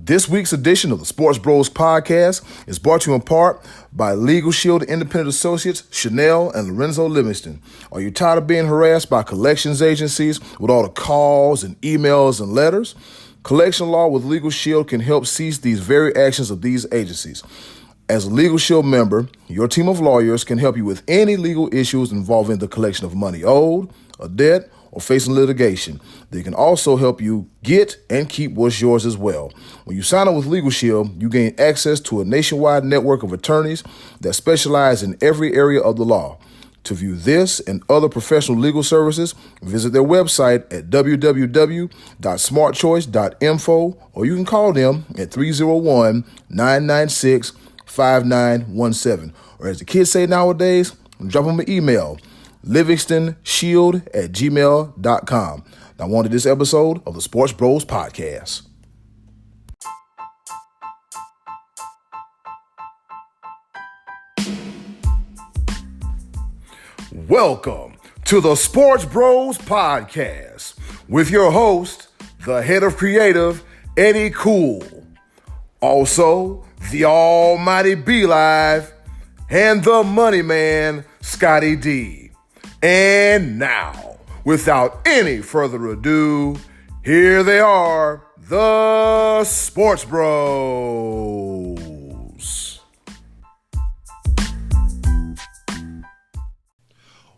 This week's edition of the Sports Bros podcast is brought to you in part by Legal Shield Independent Associates, Chanel and Lorenzo Livingston. Are you tired of being harassed by collections agencies with all the calls and emails and letters? Collection Law with Legal Shield can help cease these very actions of these agencies. As a Legal Shield member, your team of lawyers can help you with any legal issues involving the collection of money owed, a debt, or facing litigation. They can also help you get and keep what's yours as well. When you sign up with Legal Shield, you gain access to a nationwide network of attorneys that specialize in every area of the law. To view this and other professional legal services, visit their website at www.smartchoice.info, or you can call them at 301-996-5917. Or as the kids say nowadays, drop them an email, livingstonShield@gmail.com. Now on to this episode of the Sports Bros podcast. Welcome to the Sports Bros podcast with your host, the head of creative, Eddie Cool. Also, the almighty B-Live and the money man, Scotty D. And now, without any further ado, here they are, the Sports Bros.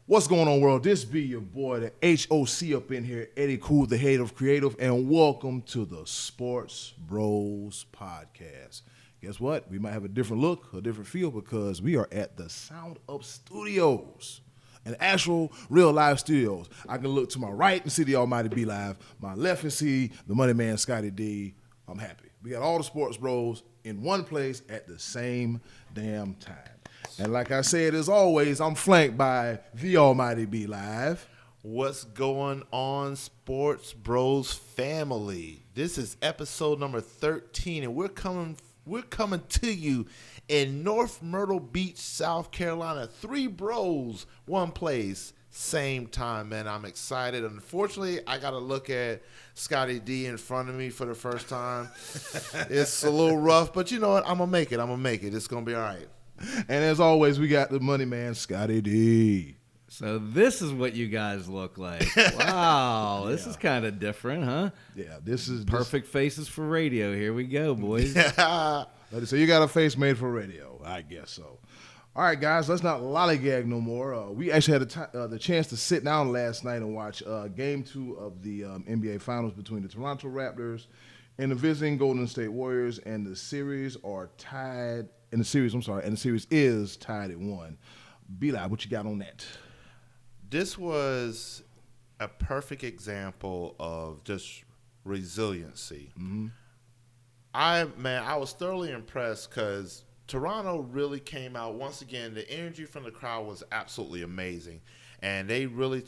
What's going on, world? This be your boy, the HOC up in here, Eddie Cool, the head of creative, and welcome to the Sports Bros podcast. Guess what? We might have a different look, a different feel, because we are at the Sound Up Studios. An actual, real live studios. I can look to my right and see the almighty B Live, my left and see the money man Scotty D. I'm happy. We got all the Sports Bros in one place at the same damn time. And like I said, as always, I'm flanked by the almighty B Live. What's going on, Sports Bros family? This is episode number 13, and we're coming to you in North Myrtle Beach, South Carolina. 3 bros, one place, same time, man. I'm excited. Unfortunately, I got to look at Scotty D in front of me for the first time. It's a little rough, but you know what? I'm going to make it. It's going to be all right. And as always, we got the money man, Scotty D. So this is what you guys look like. Wow, this is kind of different, huh? Yeah, this is perfect faces for radio. Here we go, boys. Yeah. So you got a face made for radio, I guess so. All right, guys, let's not lollygag no more. We actually had the chance to sit down last night and watch Game 2 of the NBA Finals between the Toronto Raptors and the visiting Golden State Warriors, and the series is tied at 1. B-Live, what you got on that? This was a perfect example of just resiliency. Mm-hmm. I was thoroughly impressed because Toronto really came out. Once again, the energy from the crowd was absolutely amazing. And they really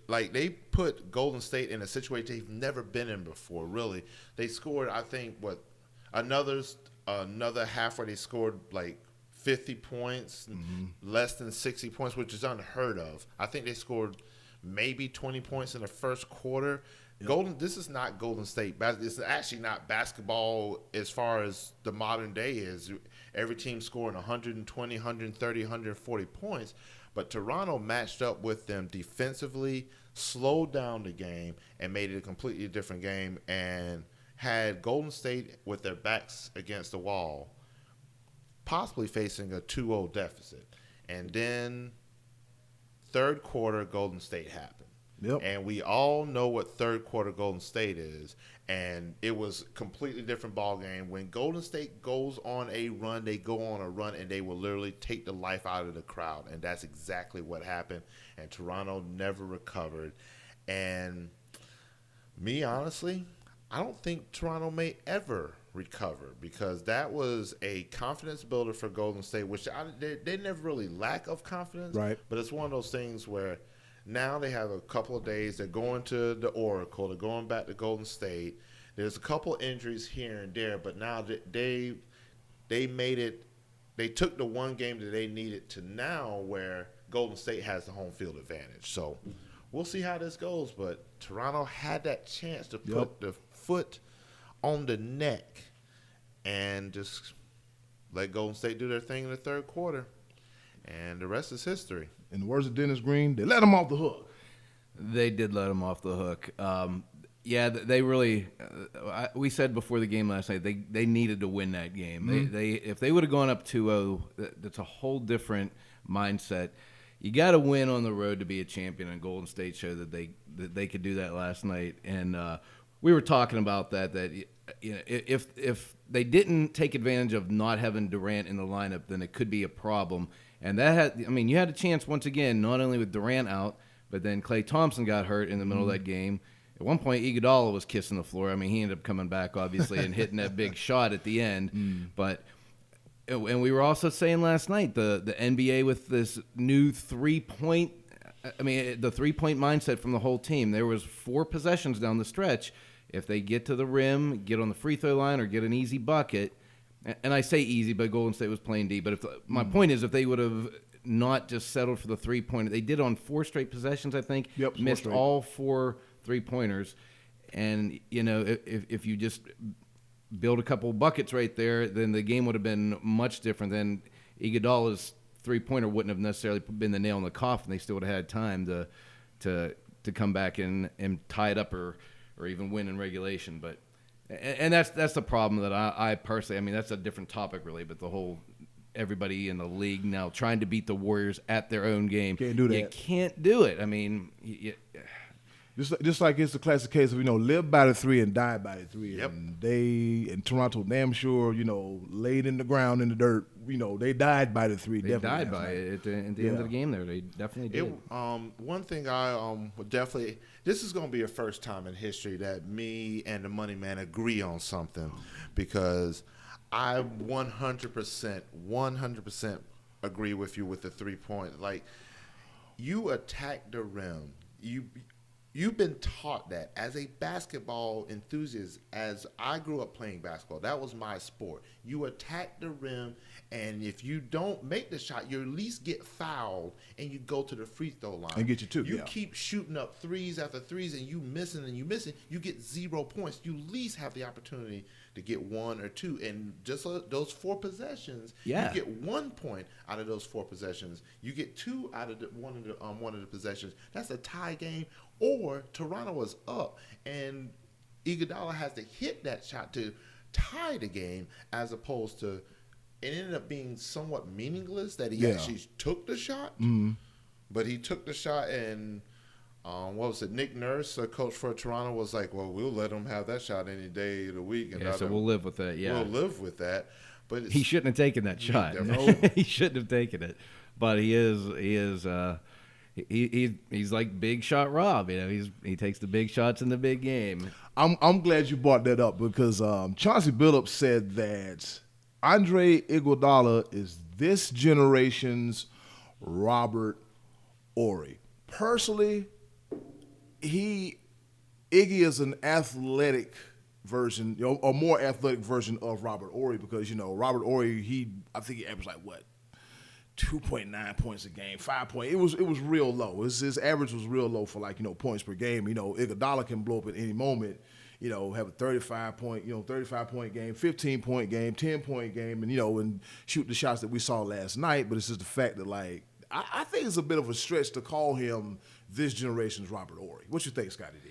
they put Golden State in a situation they've never been in before, really. They scored, I think, another half where they scored like 50 points, less than 60 points, which is unheard of. I think they scored maybe 20 points in the first quarter. Yep. This is not Golden State. It's actually not basketball as far as the modern day is. Every team scoring 120, 130, 140 points. But Toronto matched up with them defensively, slowed down the game, and made it a completely different game, and had Golden State with their backs against the wall, possibly facing a 2-0 deficit. And then third quarter, Golden State happened. Yep. And we all know what third quarter Golden State is, and it was a completely different ball game. When Golden State goes on a run, they go on a run, and they will literally take the life out of the crowd, and that's exactly what happened. And Toronto never recovered. And me, honestly, I don't think Toronto may ever recover, because that was a confidence builder for Golden State, which they never really lack of confidence. Right. But it's one of those things where now they have a couple of days. They're going to the Oracle. They're going back to Golden State. There's a couple injuries here and there, but now they made it. They took the one game that they needed to now where Golden State has the home field advantage. So we'll see how this goes. But Toronto had that chance to put the foot on the neck and just let Golden State do their thing in the third quarter. And the rest is history. In the words of Dennis Green, they let him off the hook. They did let him off the hook. Yeah, they really. We said before the game last night they needed to win that game. Mm-hmm. They if they would have gone up 2-0, that's a whole different mindset. You got to win on the road to be a champion, and Golden State showed that they could do that last night. And we were talking about that you know, if they didn't take advantage of not having Durant in the lineup, then it could be a problem. And you had a chance once again, not only with Durant out, but then Klay Thompson got hurt in the middle of that game. At one point, Iguodala was kissing the floor. I mean, he ended up coming back, obviously, and hitting that big shot at the end. But and we were also saying last night, the NBA with this new three-point mindset from the whole team. There was 4 possessions down the stretch. If they get to the rim, get on the free throw line, or get an easy bucket, and I say easy, but Golden State was playing D. But my point is, if they would have not just settled for the three-pointer, they did on 4 straight possessions, I think. Yep, missed all 4 3-pointers. And, you know, if you just build a couple buckets right there, then the game would have been much different. Then Iguodala's 3-pointer wouldn't have necessarily been the nail in the coffin. They still would have had time to come back and tie it up or even win in regulation. But and that's the problem that I personally, I mean, that's a different topic really, but the whole everybody in the league now trying to beat the Warriors at their own game. Can't do that. You can't do it. I mean, Just like it's the classic case of, live by the 3 and die by the 3. Yep. And they, in Toronto, damn sure, laid in the ground in the dirt. They died by the 3. They died by it at the end of the game there. They definitely did. One thing I would definitely, this is going to be a first time in history that me and the Money Man agree on something, because I 100% agree with you with the 3-point. Like, you attack the rim. You've been taught that as a basketball enthusiast. As I grew up playing basketball, that was my sport. You attack the rim, and if you don't make the shot, you at least get fouled, and you go to the free throw line. And get you 2. You keep shooting up threes after threes, and you missing, you get 0 points. You at least have the opportunity to get 1 or 2. And just those 4 possessions, you get 1 point out of those 4 possessions. You get 2 out of one of the possessions. That's a tie game. Or Toronto was up, and Iguodala has to hit that shot to tie the game, as opposed to it ended up being somewhat meaningless that he actually took the shot. Mm-hmm. But he took the shot, and what was it? Nick Nurse, a coach for Toronto, was like, "Well, we'll let him have that shot any day of the week." And so we'll live with that. Yeah, we'll live with that. But he shouldn't have taken that shot. He shouldn't have taken it. But he's like Big Shot Rob. He takes the big shots in the big game. I'm glad you brought that up, because Chauncey Billups said that Andre Iguodala is this generation's Robert Horry. Personally, Iggy is an athletic version, a more athletic version of Robert Horry, because Robert Horry, I think he averaged 2.9 points a game, 5 points. It was real low. His average was real low for points per game. Iguodala can blow up at any moment. Have a 35-point game, 15-point game, 10-point game, and shoot the shots that we saw last night. But it's just the fact that I think it's a bit of a stretch to call him this generation's Robert Horry. What you think, Scotty D?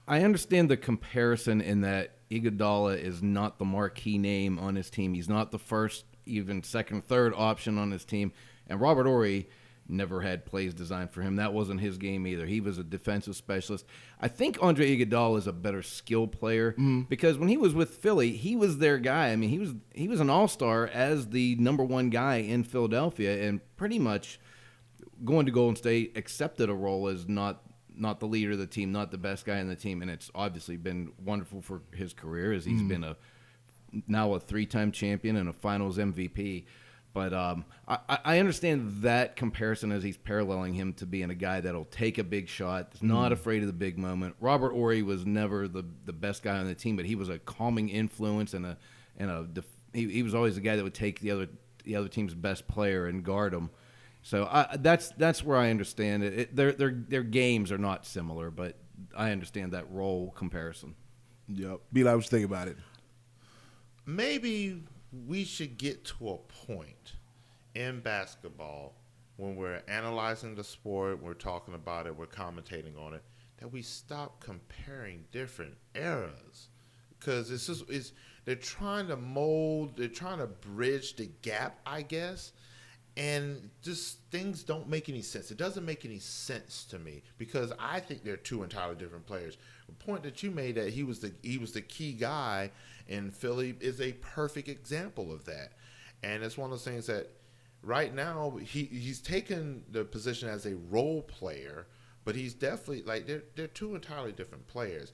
I understand the comparison in that Iguodala is not the marquee name on his team. He's not the first, even second, third option on his team. And Robert Horry never had plays designed for him. That wasn't his game either. He was a defensive specialist. I think Andre Iguodala is a better skill player because when he was with Philly, he was their guy. I mean, he was an all-star as the number 1 guy in Philadelphia, and pretty much going to Golden State accepted a role as not the leader of the team, not the best guy in the team. And it's obviously been wonderful for his career, as he's been now a 3-time champion and a finals MVP. But I understand that comparison as he's paralleling him to being a guy that'll take a big shot, that's not afraid of the big moment. Robert Horry was never the best guy on the team, but he was a calming influence he was always the guy that would take the other team's best player and guard him. So that's where I understand it. Their games are not similar, but I understand that role comparison. Yep. Be like, what you think about it? maybe we should get to a point in basketball when we're analyzing the sport, we're talking about it, we're commentating on it, that we stop comparing different eras. Because they're trying to mold, they're trying to bridge the gap, I guess. And just things don't make any sense. It doesn't make any sense to me because I think they're two entirely different players. The point that you made that he was the key guy in Philly is a perfect example of that. And it's one of those things that right now he's taken the position as a role player, but he's definitely like they're two entirely different players.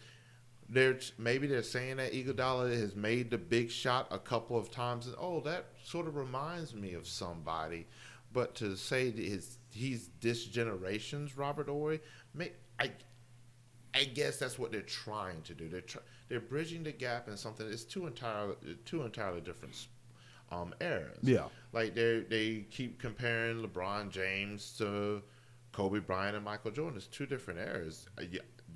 Maybe they're saying that Iguodala has made the big shot a couple of times, and that sort of reminds me of somebody. But to say that he's this generation's Robert Horry, I guess that's what they're trying to do. They're bridging the gap in something that's two entirely different eras. Yeah, like they keep comparing LeBron James to Kobe Bryant and Michael Jordan. It's two different eras.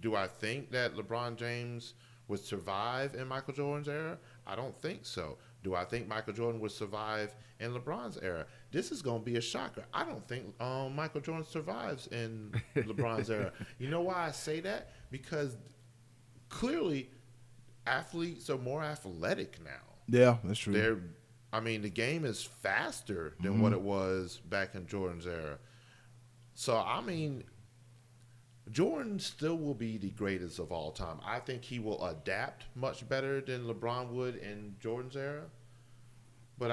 Do I think that LeBron James would survive in Michael Jordan's era? I don't think so. Do I think Michael Jordan would survive in LeBron's era? This is going to be a shocker. I don't think Michael Jordan survives in LeBron's era. You know why I say that? Because clearly athletes are more athletic now. Yeah, that's true. The game is faster than what it was back in Jordan's era. So, Jordan still will be the greatest of all time. I think he will adapt much better than LeBron would in Jordan's era. But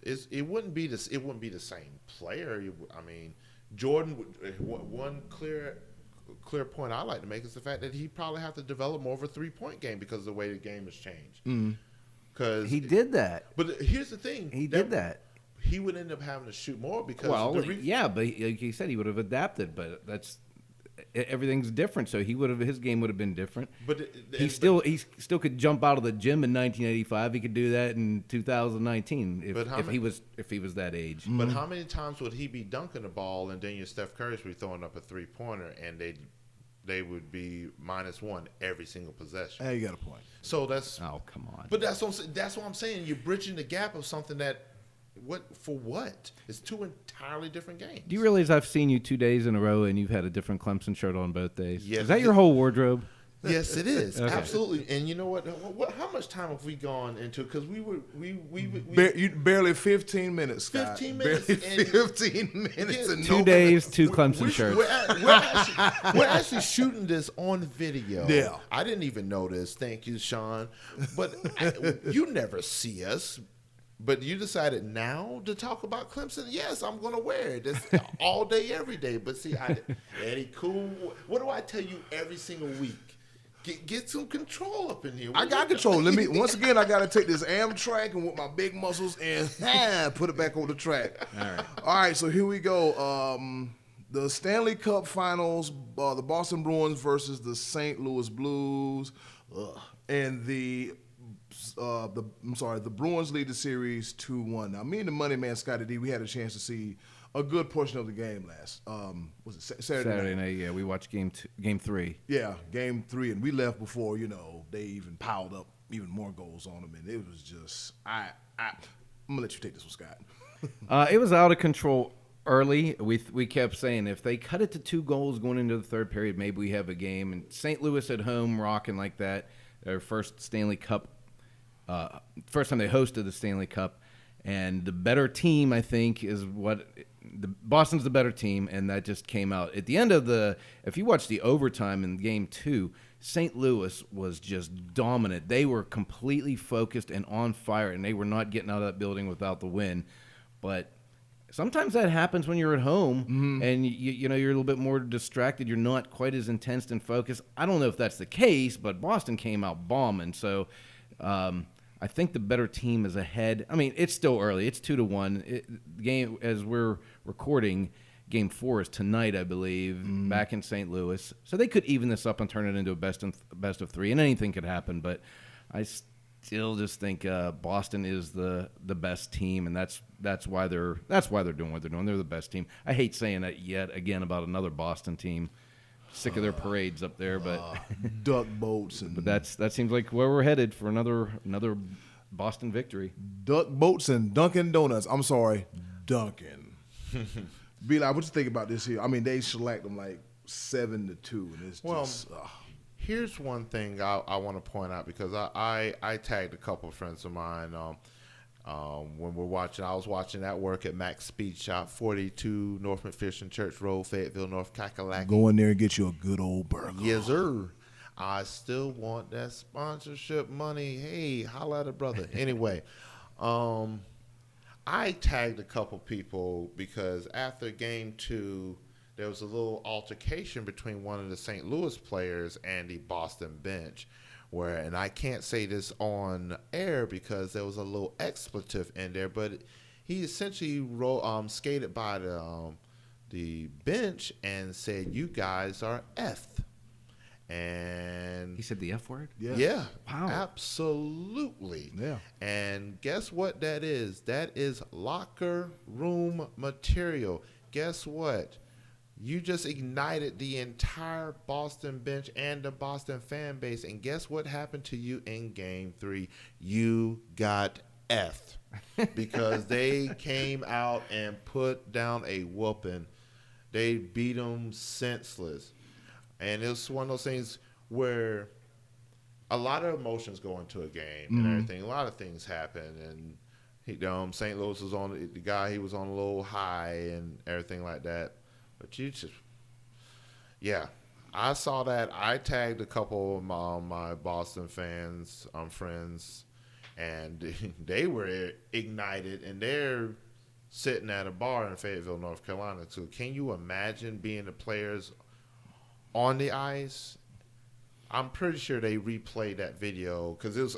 it wouldn't be this. It wouldn't be the same player. Jordan. One clear point I like to make is the fact that he probably have to develop more of a 3-point game because of the way the game has changed. Because he did that. But here's the thing. He did that. He would end up having to shoot more because. But like you said, he would have adapted. But everything's different, so his game would have been different. But he still could jump out of the gym in 1985. He could do that in 2019 if he was that age. But how many times would he be dunking the ball and then your Steph Curry would be throwing up a 3-pointer and they would be -1 every single possession? Hey, you got a point. So that's come on. But that's what I'm saying. You're bridging the gap of something that. What? It's two entirely different games. Do you realize I've seen you 2 days in a row and you've had a different Clemson shirt on both days? Yes. Is that your whole wardrobe? Yes, it is. Okay. Absolutely. And you know what? How much time have we gone into? Because we barely 15 minutes. Scott. 15 minutes. Barely 15 minutes. And 2 days, 2 Clemson shirts. We're actually shooting this on video. Yeah. I didn't even know this. Thank you, Sean. But you never see us. But you decided now to talk about Clemson? Yes, I'm going to wear it. That's all day, every day. But see, Eddie, cool. What do I tell you every single week? Get some control up in here. I got control. Once again, I got to take this Amtrak and with my big muscles and put it back on the track. All right, so here we go. The Stanley Cup Finals, the Boston Bruins versus the St. Louis Blues. And the Bruins lead the series 2-1. Now, me and the money man, Scotty D, we had a chance to see a good portion of the game last. Was it Saturday night? Yeah, we watched game 3. Yeah, game 3, and we left before they even piled up even more goals on them, and it was just I'm gonna let you take this one, Scott. It was out of control early. We kept saying if they cut it to 2 goals going into the third period, maybe we have a game. And St. Louis at home rocking like that, their first Stanley Cup. First time they hosted the Stanley Cup, and the better team, I think, is Boston's the better team, and that just came out at the end of if you watch the overtime in game 2, St. Louis was just dominant. They were completely focused and on fire, and they were not getting out of that building without the win. But sometimes that happens when you're at home, and you're a little bit more distracted. You're not quite as intense and focused. I don't know if that's the case, but Boston came out bombing, so. I think the better team is ahead. It's still early. It's 2-1. The game, as we're recording, game 4 is tonight, I believe, back in St. Louis. So they could even this up and turn it into a best of 3, and anything could happen. But I still just think Boston is the best team, and that's why they're doing what they're doing. They're the best team. I hate saying that yet again about another Boston team. Sick of their parades up there, but duck boats and. But that seems like where we're headed for another Boston victory. Duck boats and Dunkin' Donuts. I'm sorry, Dunkin'. Be like, what you think about this here? I mean, they shellacked them like 7-2, and it's just. Here's one thing I want to point out because I tagged a couple of friends of mine when we're watching. I was watching at work at Mac's Speed Shop, 42 North McPherson Church Road, Fayetteville, North Kakalaki. Go in there and get you a good old burger. Yes, sir. I still want that sponsorship money. Hey, holla at a brother. Anyway, I tagged a couple people because after game 2, there was a little altercation between one of the St. Louis players and the Boston bench, and I can't say this on air because there was a little expletive in there, but he essentially skated by the bench and said, "You guys are effed." And he said the F word? Yeah. Wow. Absolutely. Yeah. And guess what that is? That is locker room material. Guess what? You just ignited the entire Boston bench and the Boston fan base. And guess what happened to you in game 3? You got effed because they came out and put down a whooping. They beat them senseless. And it was one of those things where a lot of emotions go into a game and everything. A lot of things happen. And St. Louis was on the guy. He was on a little high and everything like that. But I saw that. I tagged a couple of my Boston fans, friends, and they were ignited. And they're sitting at a bar in Fayetteville, North Carolina. So can you imagine being the players on the ice? I'm pretty sure they replayed that video because it's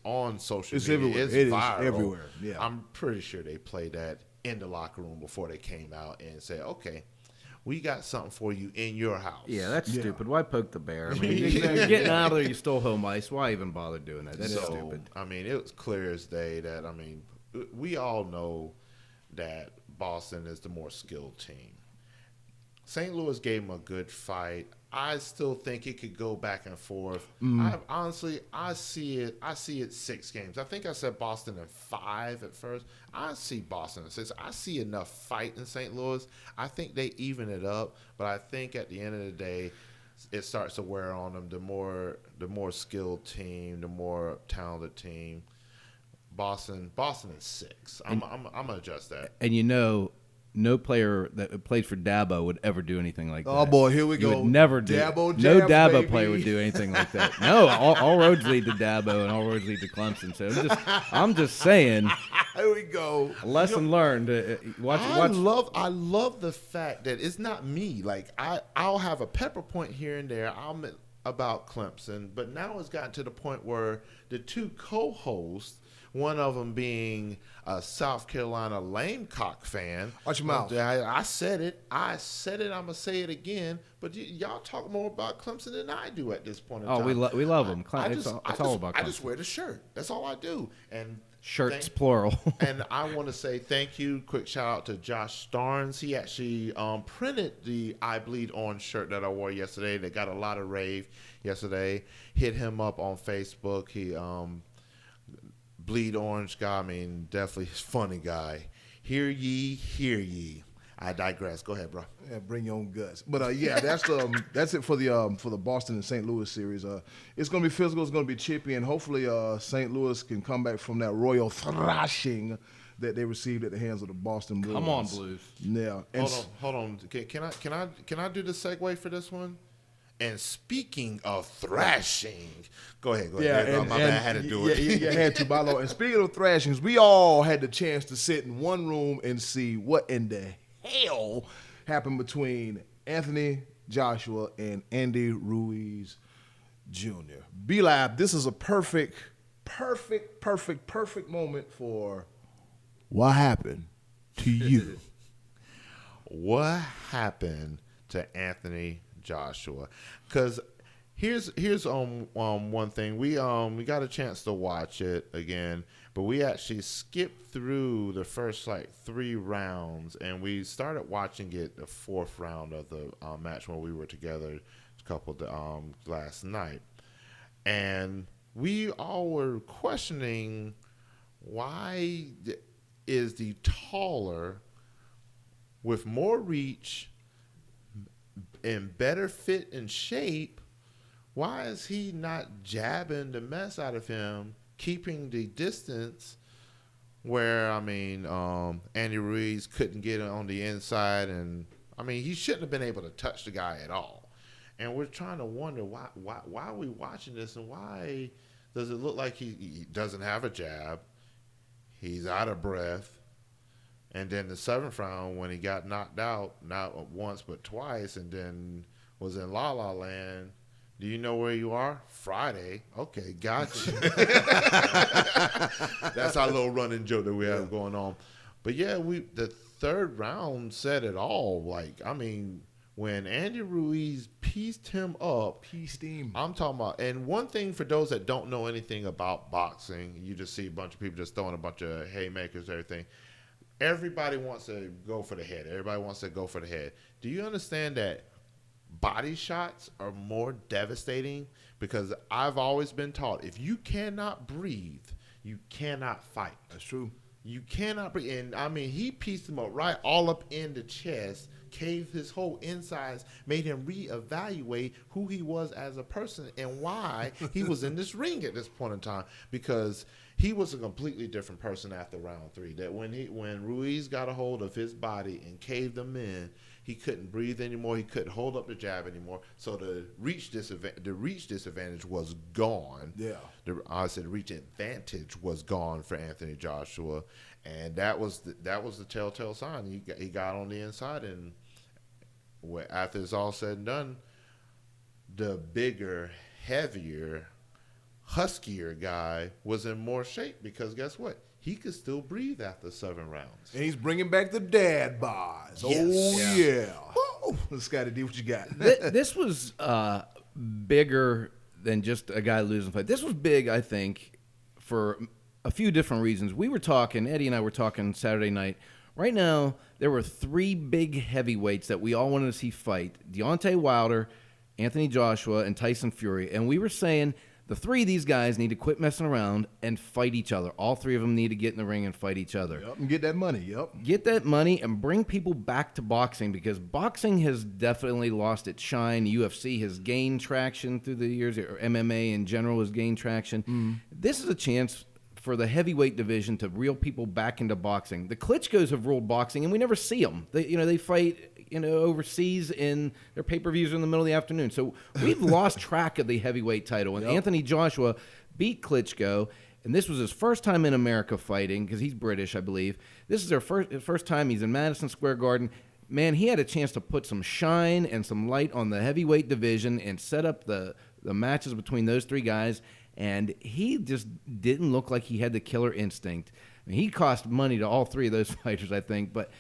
on social media. Everywhere. It's viral. Is everywhere. Yeah. I'm pretty sure they played that in the locker room before they came out and said, "Okay, we got something for you in your house." Yeah, that's stupid. Why poke the bear? I mean, you're getting out of there, you stole home ice. Why even bother doing that? That's stupid. I mean, it was clear as day that, we all know that Boston is the more skilled team. St. Louis gave them a good fight. I still think it could go back and forth. I see it 6 games. I think I said Boston in 5 at first. I see Boston in 6. I see enough fight in St. Louis. I think they even it up, but I think at the end of the day, it starts to wear on them. The more skilled team, the more talented team. Boston is 6. I'm gonna adjust that. And no player that plays for Dabo would ever do anything like that. Oh boy, here we go. Would never do. Dabo jams, no Dabo baby. player would do anything like that. No, all roads lead to Dabo, and all roads lead to Clemson. So I'm just saying. Here we go. Lesson learned. Watch. I love the fact that it's not me. Like I'll have a pepper point here and there. About Clemson, but now it's gotten to the point where the 2 co-hosts, one of them being a South Carolina Lamecock fan. Watch your mouth. I said it. I'm going to say it again. But y'all talk more about Clemson than I do at this point in time. We love them. It's all about Clemson. I just wear the shirt. That's all I do. And shirts, plural. And I want to say thank you. Quick shout out to Josh Starnes. He actually printed the I Bleed Orange shirt that I wore yesterday. They got a lot of rave yesterday. Hit him up on Facebook. He Bleed Orange guy. Definitely funny guy. Hear ye. I digress. Go ahead, bro. Yeah, bring your own guts. But that's it for the Boston and St. Louis series. It's going to be physical. It's going to be chippy, and hopefully St. Louis can come back from that royal thrashing that they received at the hands of the Boston Blues. Come on, Blues. Yeah. Hold on. Can I do the segue for this one? And speaking of thrashing, go ahead. Yeah, my bad, I had to do it. You had to, by law. And speaking of thrashings, we all had the chance to sit in one room and see what in the hell happened between Anthony Joshua and Andy Ruiz Jr. B-Lab, this is a perfect moment for what happened to you. What happened to Anthony Joshua? Because here's one thing. We got a chance to watch it again, but we actually skipped through the first 3 rounds, and we started watching it the 4th round of the match when we were together a couple last night, and we all were questioning why is the taller, with more reach, in better fit and shape, why is he not jabbing the mess out of him, keeping the distance where, Andy Ruiz couldn't get on the inside, and, he shouldn't have been able to touch the guy at all. And we're trying to wonder why are we watching this, and why does it look like he doesn't have a jab, he's out of breath. And then the 7th round, when he got knocked out, not once but twice, and then was in La La Land. Do you know where you are? Friday. Okay, gotcha. That's our little running joke that we have going on. But yeah, the 3rd round said it all. When Andy Ruiz pieced him up. I'm talking about. And one thing for those that don't know anything about boxing, you just see a bunch of people just throwing a bunch of haymakers and everything. Everybody wants to go for the head. Do you understand that body shots are more devastating? Because I've always been taught, if you cannot breathe, you cannot fight. That's true. You cannot breathe. And, he pieced him up right all up in the chest, caved his whole insides, made him reevaluate who he was as a person and why he was in this ring at this point in time. Because he was a completely different person after round 3. That when Ruiz got a hold of his body and caved him in, he couldn't breathe anymore. He couldn't hold up the jab anymore. So the reach disadvantage was gone. Yeah. The reach advantage was gone for Anthony Joshua, and that was the telltale sign. He got on the inside, and after it's all said and done, the bigger, heavier, huskier guy was in more shape, because guess what? He could still breathe after 7 rounds. And he's bringing back the dad bods. Yes. Oh, yeah. Woo. Let's Scotty D, what you got? This was bigger than just a guy losing fight. This was big, I think, for a few different reasons. Eddie and I were talking Saturday night. Right now, there were 3 big heavyweights that we all wanted to see fight. Deontay Wilder, Anthony Joshua, and Tyson Fury. And we were saying the 3 of these guys need to quit messing around and fight each other. All 3 of them need to get in the ring and fight each other. Yep, and get that money. Yep. Get that money and bring people back to boxing, because boxing has definitely lost its shine. UFC has gained traction through the years, or MMA in general has gained traction. This is a chance for the heavyweight division to reel people back into boxing. The Klitschko's have ruled boxing, and we never see them. They fight overseas in their pay-per-views in the middle of the afternoon. So we've lost track of the heavyweight title. And Anthony Joshua beat Klitschko, and this was his first time in America fighting, because he's British, I believe. This is their first time. He's in Madison Square Garden. Man, he had a chance to put some shine and some light on the heavyweight division and set up the matches between those 3 guys. And he just didn't look like he had the killer instinct. He cost money to all 3 of those fighters, I think. But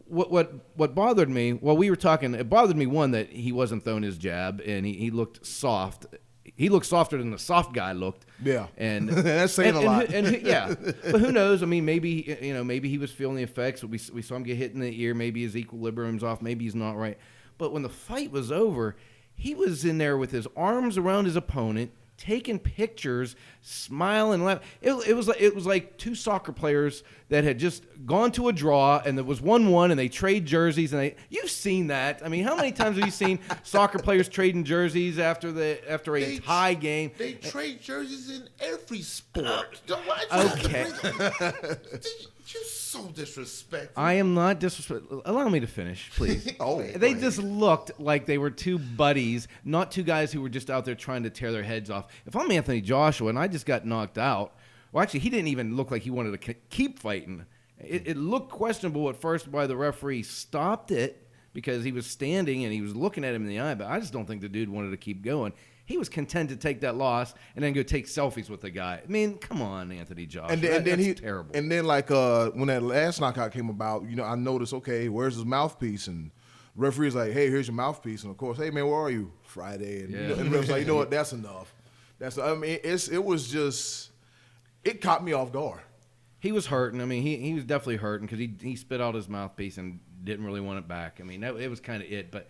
what bothered me, it bothered me, one, that he wasn't throwing his jab, and he looked soft. He looked softer than the soft guy looked. Yeah, and that's saying a lot. Yeah, but who knows? Maybe he was feeling the effects. We saw him get hit in the ear. Maybe his equilibrium's off. Maybe he's not right. But when the fight was over, he was in there with his arms around his opponent, taking pictures, smiling, laughing. It was like 2 soccer players that had just gone to a draw, and there was 1-1, and they trade jerseys. And you've seen that. How many times have you seen soccer players trading jerseys after a tie game? They trade jerseys in every sport. Okay. You're so disrespectful. I am not disrespectful. Allow me to finish, please. They just looked like they were 2 buddies, not 2 guys who were just out there trying to tear their heads off. If I'm Anthony Joshua and I just got knocked out, well, actually, he didn't even look like he wanted to keep fighting. It looked questionable at first why the referee stopped it, because he was standing and he was looking at him in the eye, but I just don't think the dude wanted to keep going. He was content to take that loss and then go take selfies with the guy. Come on, Anthony Joshua. And then that's terrible. And then, when that last knockout came about, I noticed, okay, where's his mouthpiece? And the referee's like, hey, here's your mouthpiece. And of course, hey man, where are you? Friday. And, and the ref's like, you know what? That's enough. It caught me off guard. He was hurting. He was definitely hurting, because he spit out his mouthpiece and didn't really want it back. It was kind of it. But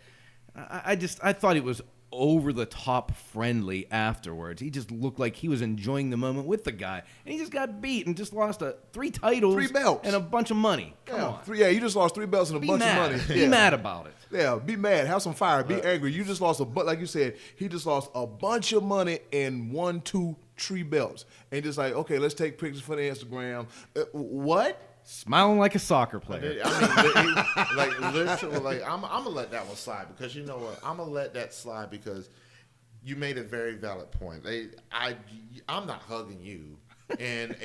I thought it was over the top friendly afterwards. He just looked like he was enjoying the moment with the guy, and he just got beat and just lost 3 titles, 3 belts, and a bunch of money. Come on. You just lost 3 belts and a bunch of money. Be mad about it. Yeah, be mad. Have some fire. Be angry. You just lost like you said, he just lost a bunch of money and 1, 2, 3 belts, and just like, okay, let's take pictures for the Instagram. What? Smiling like a soccer player. Literally, I'm gonna let that one slide because you know what? I'm gonna let that slide because you made a very valid point. I'm not hugging you in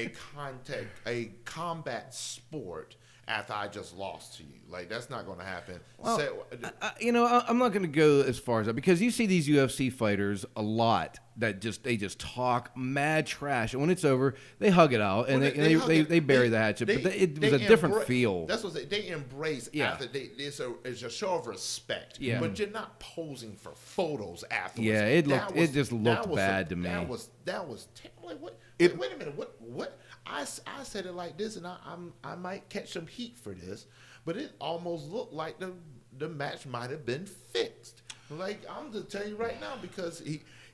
a combat sport after I just lost to you. Like, that's not going to happen. Well, I'm not going to go as far as that because you see these UFC fighters a lot that they just talk mad trash, and when it's over, they hug it out and they bury the hatchet. But it was a different feel. That's what they embrace after. It's a show of respect. Yeah. But you're not posing for photos afterwards. Yeah, it just looked bad to me. That was like, what? Wait a minute. What? I said it like this, and I might catch some heat for this, but it almost looked like the match might have been fixed. Like, I'm just tell you right now, because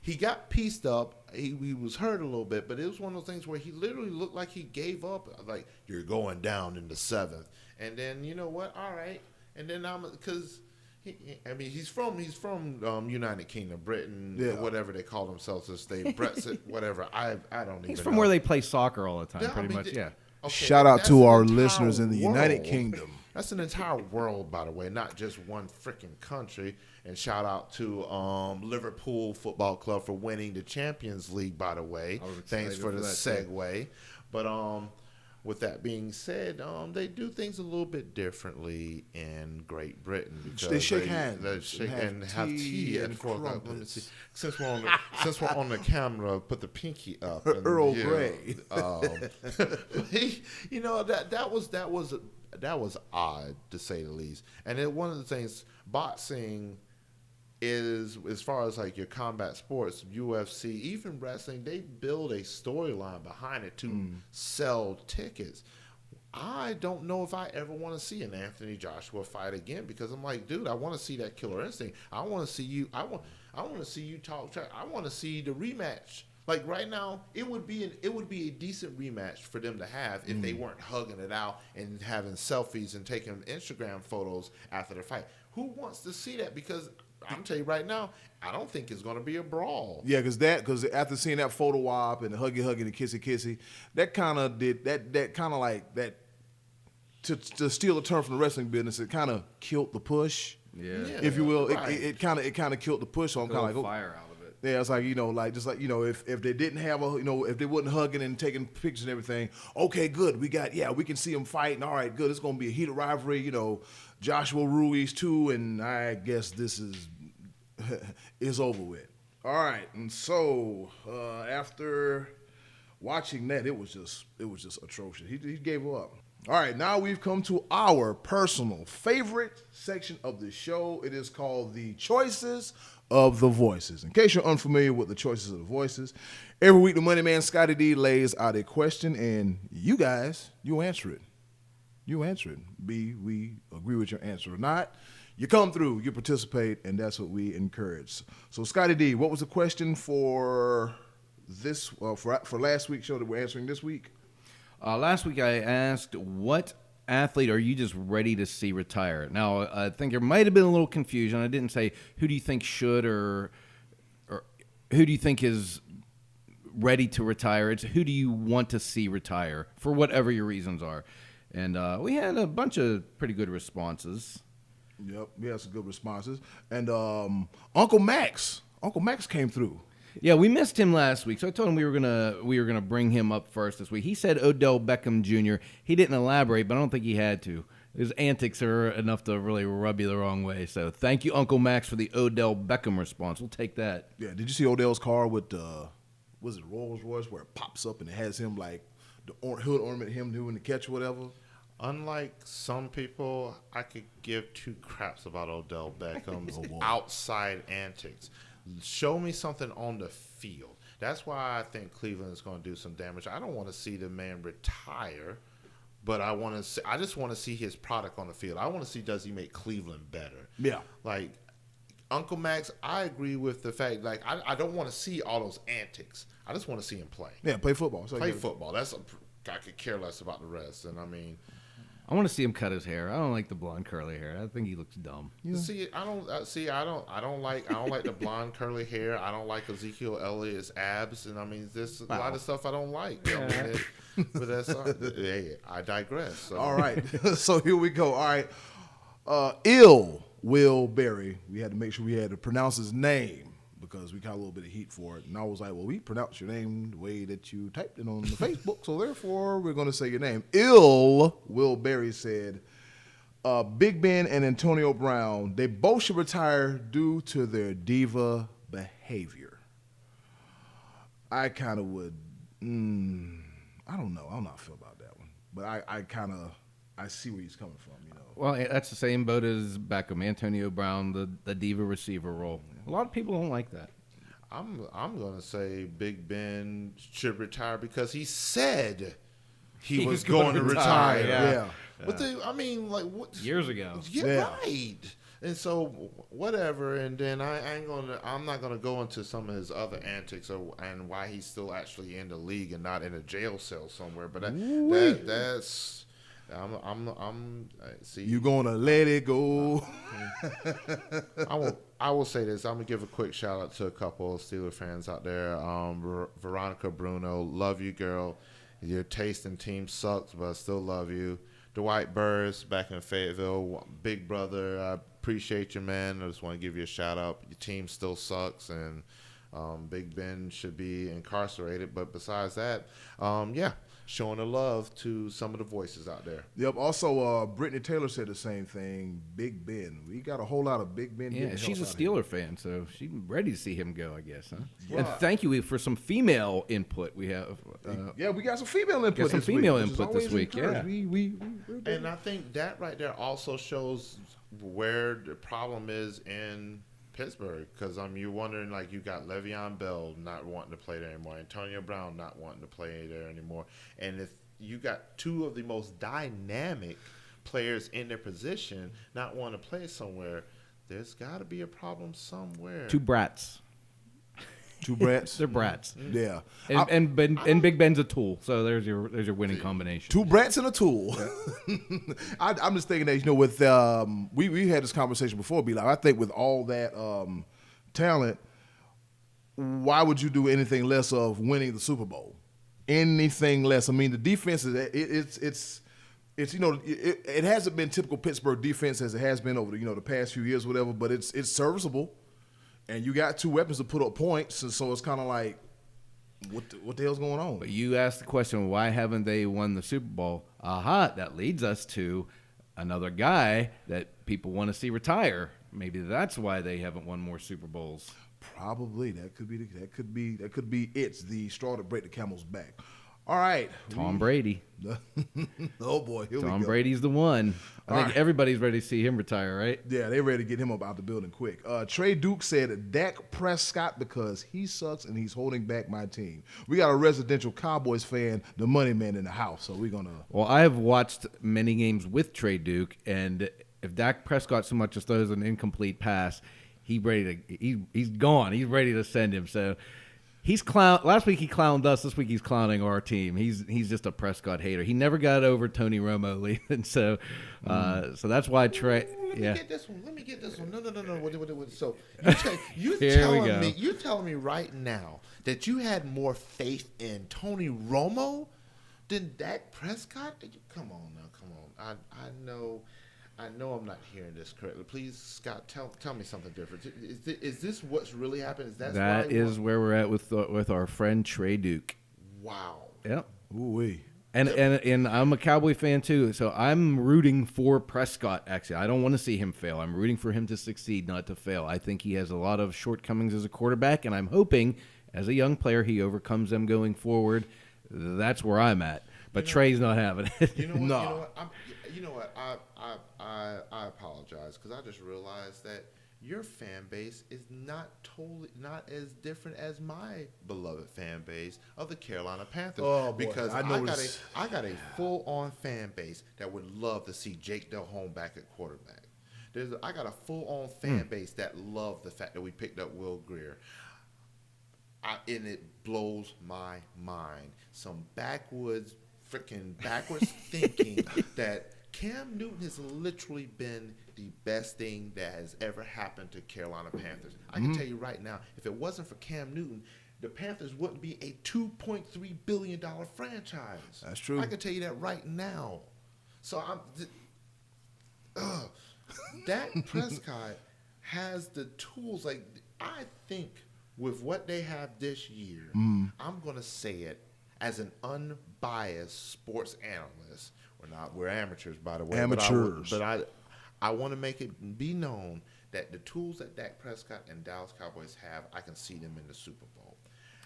he got pieced up, he was hurt a little bit, but it was one of those things where he literally looked like he gave up. Like, you're going down in the 7th, and then you know what? All right, and then because. He's from United Kingdom, Britain, whatever they call themselves this day, Brexit, whatever. I don't even know. He's from where they play soccer all the time, pretty much, yeah. Okay, shout out to our listeners in the United Kingdom. That's an entire world, by the way, not just one freaking country. And shout out to Liverpool Football Club for winning the Champions League, by the way. Thanks for the segue. But with that being said, they do things a little bit differently in Great Britain. Because they shake hands. They shake and have tea at 4 o'clock. Let me see. Since we're on the camera, put the pinky up. And, Earl Grey. That was odd, to say the least. And one of the things, boxing is, as far as like your combat sports, UFC, even wrestling, they build a storyline behind it to sell tickets. I don't know if I ever want to see an Anthony Joshua fight again, because I'm like, dude, I want to see that killer instinct. I want to see you. I want to see you talk trash. I want to see the rematch. Like right now, it would be a decent rematch for them to have if they weren't hugging it out and having selfies and taking Instagram photos after the fight. Who wants to see that? Because I'm tell you right now, I don't think it's going to be a brawl. Yeah, because after seeing that photo op and the huggy and the kissy, that kind of did that kind of like that to steal a term from the wrestling business. It kind of killed the push, if you will. Right. It kind of killed the push. So I'm kind of like fire out of it. Yeah, it's like if they didn't have if they wasn't hugging and taking pictures and everything, okay, good. We can see them fighting. All right, good. It's going to be a heated rivalry. Joshua Ruiz too, and I guess this is over with. All right, and so after watching that, it was just atrocious. He gave up. All right, now we've come to our personal favorite section of the show. It is called the Choices of the Voices. In case you're unfamiliar with the Choices of the Voices, every week the Money Man Scotty D lays out a question, and you guys, you answer it. You answer it. We agree with your answer or not. You come through, you participate, and that's what we encourage. So, Scotty D, what was the question for this for last week's show that we're answering this week? Last week I asked, what athlete are you just ready to see retire? Now, I think there might have been a little confusion. I didn't say who do you think should or who do you think is ready to retire. It's who do you want to see retire for whatever your reasons are. And we had a bunch of pretty good responses. Yep, we had some good responses. And Uncle Max came through. Yeah, we missed him last week, so I told him we were gonna bring him up first this week. He said Odell Beckham Jr. He didn't elaborate, but I don't think he had to. His antics are enough to really rub you the wrong way. So thank you, Uncle Max, for the Odell Beckham response. We'll take that. Yeah, did you see Odell's car with was it Rolls Royce, where it pops up and it has him like the hood ornament, him doing the catch or whatever? Unlike some people, I could give two craps about Odell Beckham's outside antics. Show me something on the field. That's why I think Cleveland is going to do some damage. I don't want to see the man retire, but I just want to see his product on the field. I want to see, does he make Cleveland better? Yeah. Like, Uncle Max, I agree with the fact, like, I don't want to see all those antics. I just want to see him play. Yeah, play football. Play football. I could care less about the rest. And I mean, I want to see him cut his hair. I don't like the blonde curly hair. I think he looks dumb. yeah. I don't like the blonde curly hair. I don't like Ezekiel Elliott's abs, and I mean, there's a lot of stuff I don't like. You know, but that's hey, I digress. So. All right, so here we go. All right, Will Berry. We had to make sure we had to pronounce his name because we got a little bit of heat for it. And I was like, well, we pronounce your name the way that you typed it on the Facebook, so therefore we're going to say your name. Will Berry said, Big Ben and Antonio Brown, they both should retire due to their diva behavior. I kind of would, I don't know. I don't know how I feel about that one. But I see where he's coming from, you know. Well, that's the same boat as Beckham, Antonio Brown, the diva receiver role. A lot of people don't like that. I'm gonna say Big Ben should retire because he said he was going to retire. Yeah. But I mean, like what? Years ago. Yeah, right. And so whatever. And then I'm not gonna go into some of his other antics and why he's still actually in the league and not in a jail cell somewhere. But that's. See. You gonna let it go? I will say this. I'm gonna give a quick shout out to a couple of Steeler fans out there. Veronica Bruno, love you, girl. Your taste in team sucks, but I still love you. Dwight Burris back in Fayetteville, big brother. I appreciate you, man. I just want to give you a shout out. Your team still sucks, and Big Ben should be incarcerated. But besides that, showing the love to some of the voices out there. Yep. Also, Brittany Taylor said the same thing. Big Ben. We got a whole lot of Big Ben. Yeah, she's a Steeler fan, so she's ready to see him go, I guess. Huh? Yeah. And thank you for some female input. We have. We got some female input. This week. Yeah. And I think that right there also shows where the problem is in Pittsburgh, because you're wondering, like, you got Le'Veon Bell not wanting to play there anymore, Antonio Brown not wanting to play there anymore, and if you got two of the most dynamic players in their position not wanting to play somewhere, there's got to be a problem somewhere. Two brats. They're brats. Yeah. And Big Ben's a tool, so there's your winning combination. Two brats and a tool. I'm just thinking that, you know, with we had this conversation before, be like, I think with all that talent, why would you do anything less of winning the Super Bowl? Anything less. I mean, the defense is it's you know, it hasn't been typical Pittsburgh defense as it has been over the past few years, whatever. But it's serviceable. And you got two weapons to put up points, and so it's kind of like, what the hell's going on? But you asked the question, why haven't they won the Super Bowl? That leads us to another guy that people want to see retire. Maybe that's why they haven't won more Super Bowls. Probably that could be it's the straw to break the camel's back. All right, Tom Brady. Oh boy, here we go. Tom Brady's the one. I think everybody's ready to see him retire, right? Yeah, they're ready to get him up out the building quick. Trey Duke said Dak Prescott because he sucks and he's holding back my team. We got a residential Cowboys fan, the money man in the house, so we're gonna. Well, I have watched many games with Trey Duke, and if Dak Prescott so much as throws an incomplete pass, he's gone. He's ready to send him. So. Last week he clowned us. This week he's clowning our team. He's just a Prescott hater. He never got over Tony Romo leaving, so that's why Trey. Let me get this one. No. So you're telling me right now that you had more faith in Tony Romo than Dak Prescott? Come on. I know I'm not hearing this correctly. Please, Scott, tell me something different. Is this what's really happened? That is where we're at with our friend Trey Duke. Wow. Yep. Ooh-wee. And I'm a Cowboy fan too, so I'm rooting for Prescott. Actually, I don't want to see him fail. I'm rooting for him to succeed, not to fail. I think he has a lot of shortcomings as a quarterback, and I'm hoping as a young player he overcomes them going forward. That's where I'm at. But Trey's not having it. You know what? I apologize because I just realized that your fan base is not as different as my beloved fan base of the Carolina Panthers. Oh, boy. Because I got a full-on fan base that would love to see Jake Delhomme back at quarterback. I got a full-on fan base that love the fact that we picked up Will Grier. And it blows my mind. Some backwards thinking that Cam Newton has literally been the best thing that has ever happened to Carolina Panthers. I can tell you right now, if it wasn't for Cam Newton, the Panthers wouldn't be a $2.3 billion franchise. That's true. I can tell you that right now. So Dak Prescott has the tools. Like, I think with what they have this year, I'm going to say it as an unbiased sports analyst. We're amateurs, by the way. Amateurs. But I want to make it be known that the tools that Dak Prescott and Dallas Cowboys have, I can see them in the Super Bowl.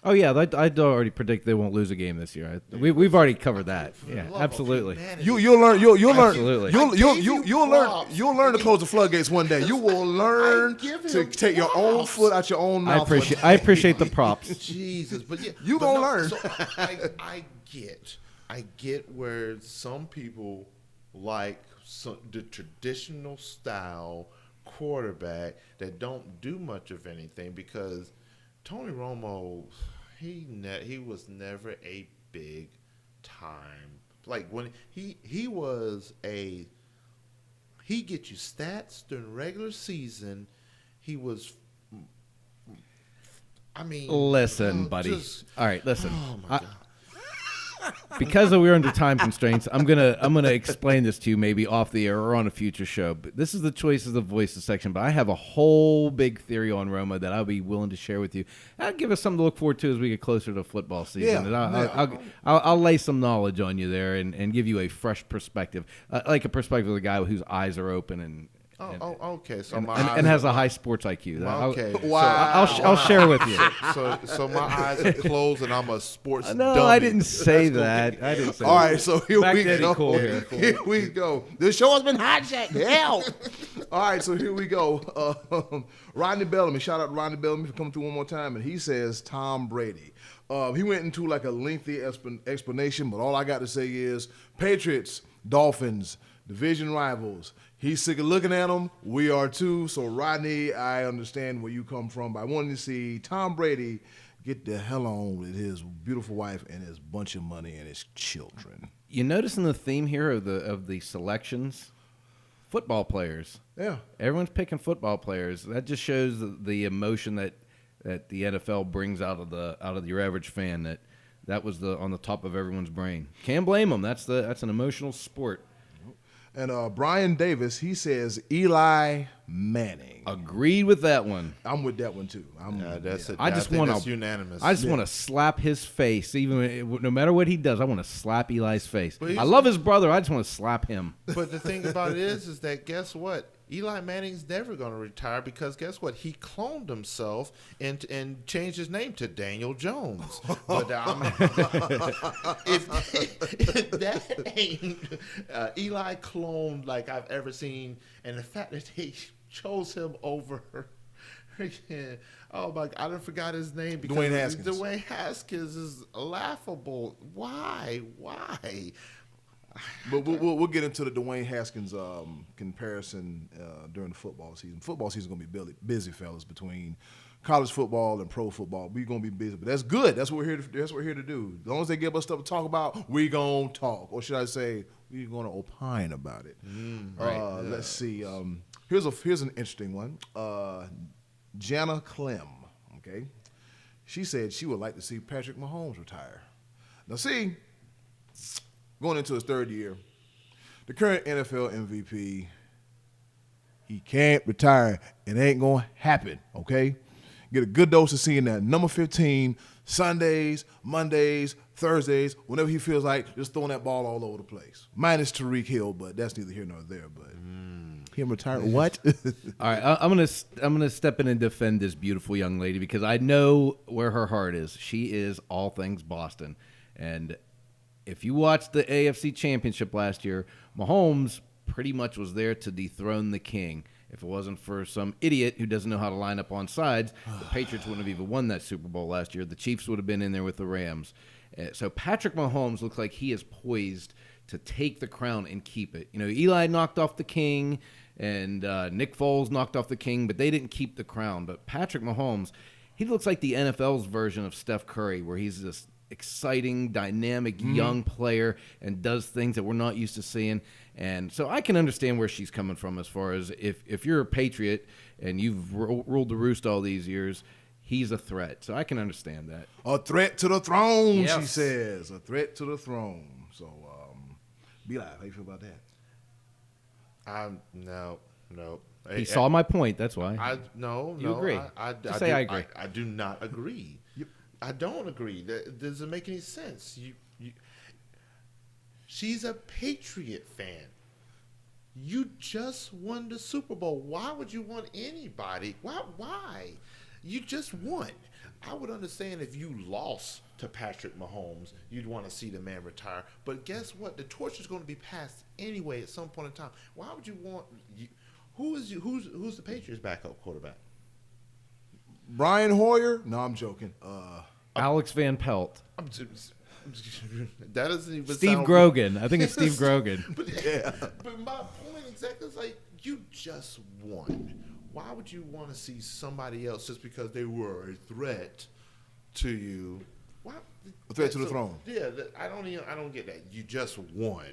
Oh yeah, I'd already predict they won't lose a game this year. We've already covered that. Yeah, absolutely. You'll learn. You'll Absolutely. learn. You'll learn to close the floodgates one day. You will learn to take your own foot out your own mouth. I appreciate the props. Jesus, but yeah, You gonna learn. So I get where some people like the traditional style quarterback that don't do much of anything, because Tony Romo, he was never a big time. Like, when he get you stats during regular season. He was, I mean, Listen, buddy. All right, listen. Oh my God. Because we're under time constraints, I'm gonna explain this to you maybe off the air or on a future show. But this is the choices of voices section. But I have a whole big theory on Roma that I'll be willing to share with you. That'll give us something to look forward to as we get closer to football season. Yeah, And I'll lay some knowledge on you there and give you a fresh perspective, like a perspective of a guy whose eyes are open and Okay. So and has a high sports IQ. Okay. Wow. I'll share with you. So my eyes are closed and I'm a sports No, dummy. I didn't say that. I didn't say All that. right, so here Back we to Eddie go. Cole here. Here we go. The show has been hijacked. Hell. All right, so here we go. Rodney Bellamy, shout out to Rodney Bellamy for coming through one more time, and he says Tom Brady. He went into like a lengthy explanation, but all I got to say is Patriots, Dolphins, division rivals. He's sick of looking at them. We are too. So, Rodney, I understand where you come from, but I wanted to see Tom Brady get the hell on with his beautiful wife and his bunch of money and his children. You noticing the theme here of the selections? Football players. Yeah. Everyone's picking football players. That just shows the emotion that the NFL brings out of your average fan. That was on the top of everyone's brain. Can't blame them. That's an emotional sport. And Brian Davis, he says Eli Manning. Agreed with that one. I'm with that one too. That's it. I just think want that's to unanimous. I just want to slap his face, no matter what he does. I want to slap Eli's face. But I love his brother. I just want to slap him. But the thing about it is that guess what? Eli Manning's never going to retire, because guess what? He cloned himself and changed his name to Daniel Jones. But if that ain't Eli cloned like I've ever seen, and the fact that they chose him over, oh my God, I forgot his name. Because Dwayne Haskins. Dwayne Haskins is laughable. Why? But we'll get into the Dwayne Haskins comparison during the football season. Football season is going to be busy, fellas, between college football and pro football. We're going to be busy, but that's good. That's what we're here to do. As long as they give us stuff to talk about, we're going to talk. Or should I say, we're going to opine about it. Right. Let's see. Here's an interesting one. Jana Clem, okay? She said she would like to see Patrick Mahomes retire. Now, see, going into his third year, the current NFL MVP, he can't retire. It ain't going to happen, okay? Get a good dose of seeing that number 15 Sundays, Mondays, Thursdays, whenever he feels like just throwing that ball all over the place. Minus Tyreek Hill, but that's neither here nor there. But him retire, what? All right, I'm gonna step in and defend this beautiful young lady, because I know where her heart is. She is all things Boston, and if you watched the AFC Championship last year, Mahomes pretty much was there to dethrone the king. If it wasn't for some idiot who doesn't know how to line up on sides, the Patriots wouldn't have even won that Super Bowl last year. The Chiefs would have been in there with the Rams. So Patrick Mahomes looks like he is poised to take the crown and keep it. Eli knocked off the king, and Nick Foles knocked off the king, but they didn't keep the crown. But Patrick Mahomes, he looks like the NFL's version of Steph Curry, where he's this exciting, dynamic, young player and does things that we're not used to seeing. And so I can understand where she's coming from as far as if you're a Patriot and you've ruled the roost all these years, he's a threat. So I can understand that. A threat to the throne, Yes. she says. A threat to the throne. So, be live. How you feel about that? No. He saw my point. That's why. You agree. I agree. I do not agree. Yep. I don't agree. That doesn't make any sense. She's a Patriot fan. You just won the Super Bowl. Why would you want anybody? Why? You just won. I would understand if you lost to Patrick Mahomes, you'd want to see the man retire. But guess what? The torch is going to be passed anyway at some point in time. Why would you want? Who's the Patriots' backup quarterback? Brian Hoyer? No, I'm joking. Alex Van Pelt. That doesn't even Steve sound Grogan. I think it's Steve Grogan. But my point exactly is like you just won. Why would you want to see somebody else just because they were a threat to you? Why? A threat to the throne. Yeah, I don't get that. You just won.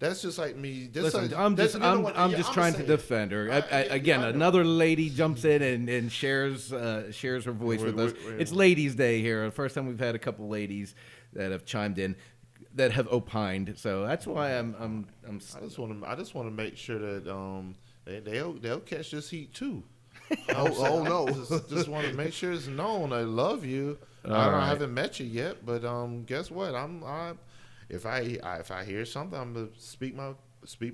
That's just like me. Listen, I'm just trying to defend her. Again, another lady jumps in and shares her voice with us. It's Ladies' Day here. The first time we've had a couple ladies that have chimed in, that have opined. So that's why I'm. I just want to make sure that they'll catch this heat too. Oh no! Just want to make sure it's known. I love you. I haven't met you yet, but guess what? If I hear something, I'm gonna speak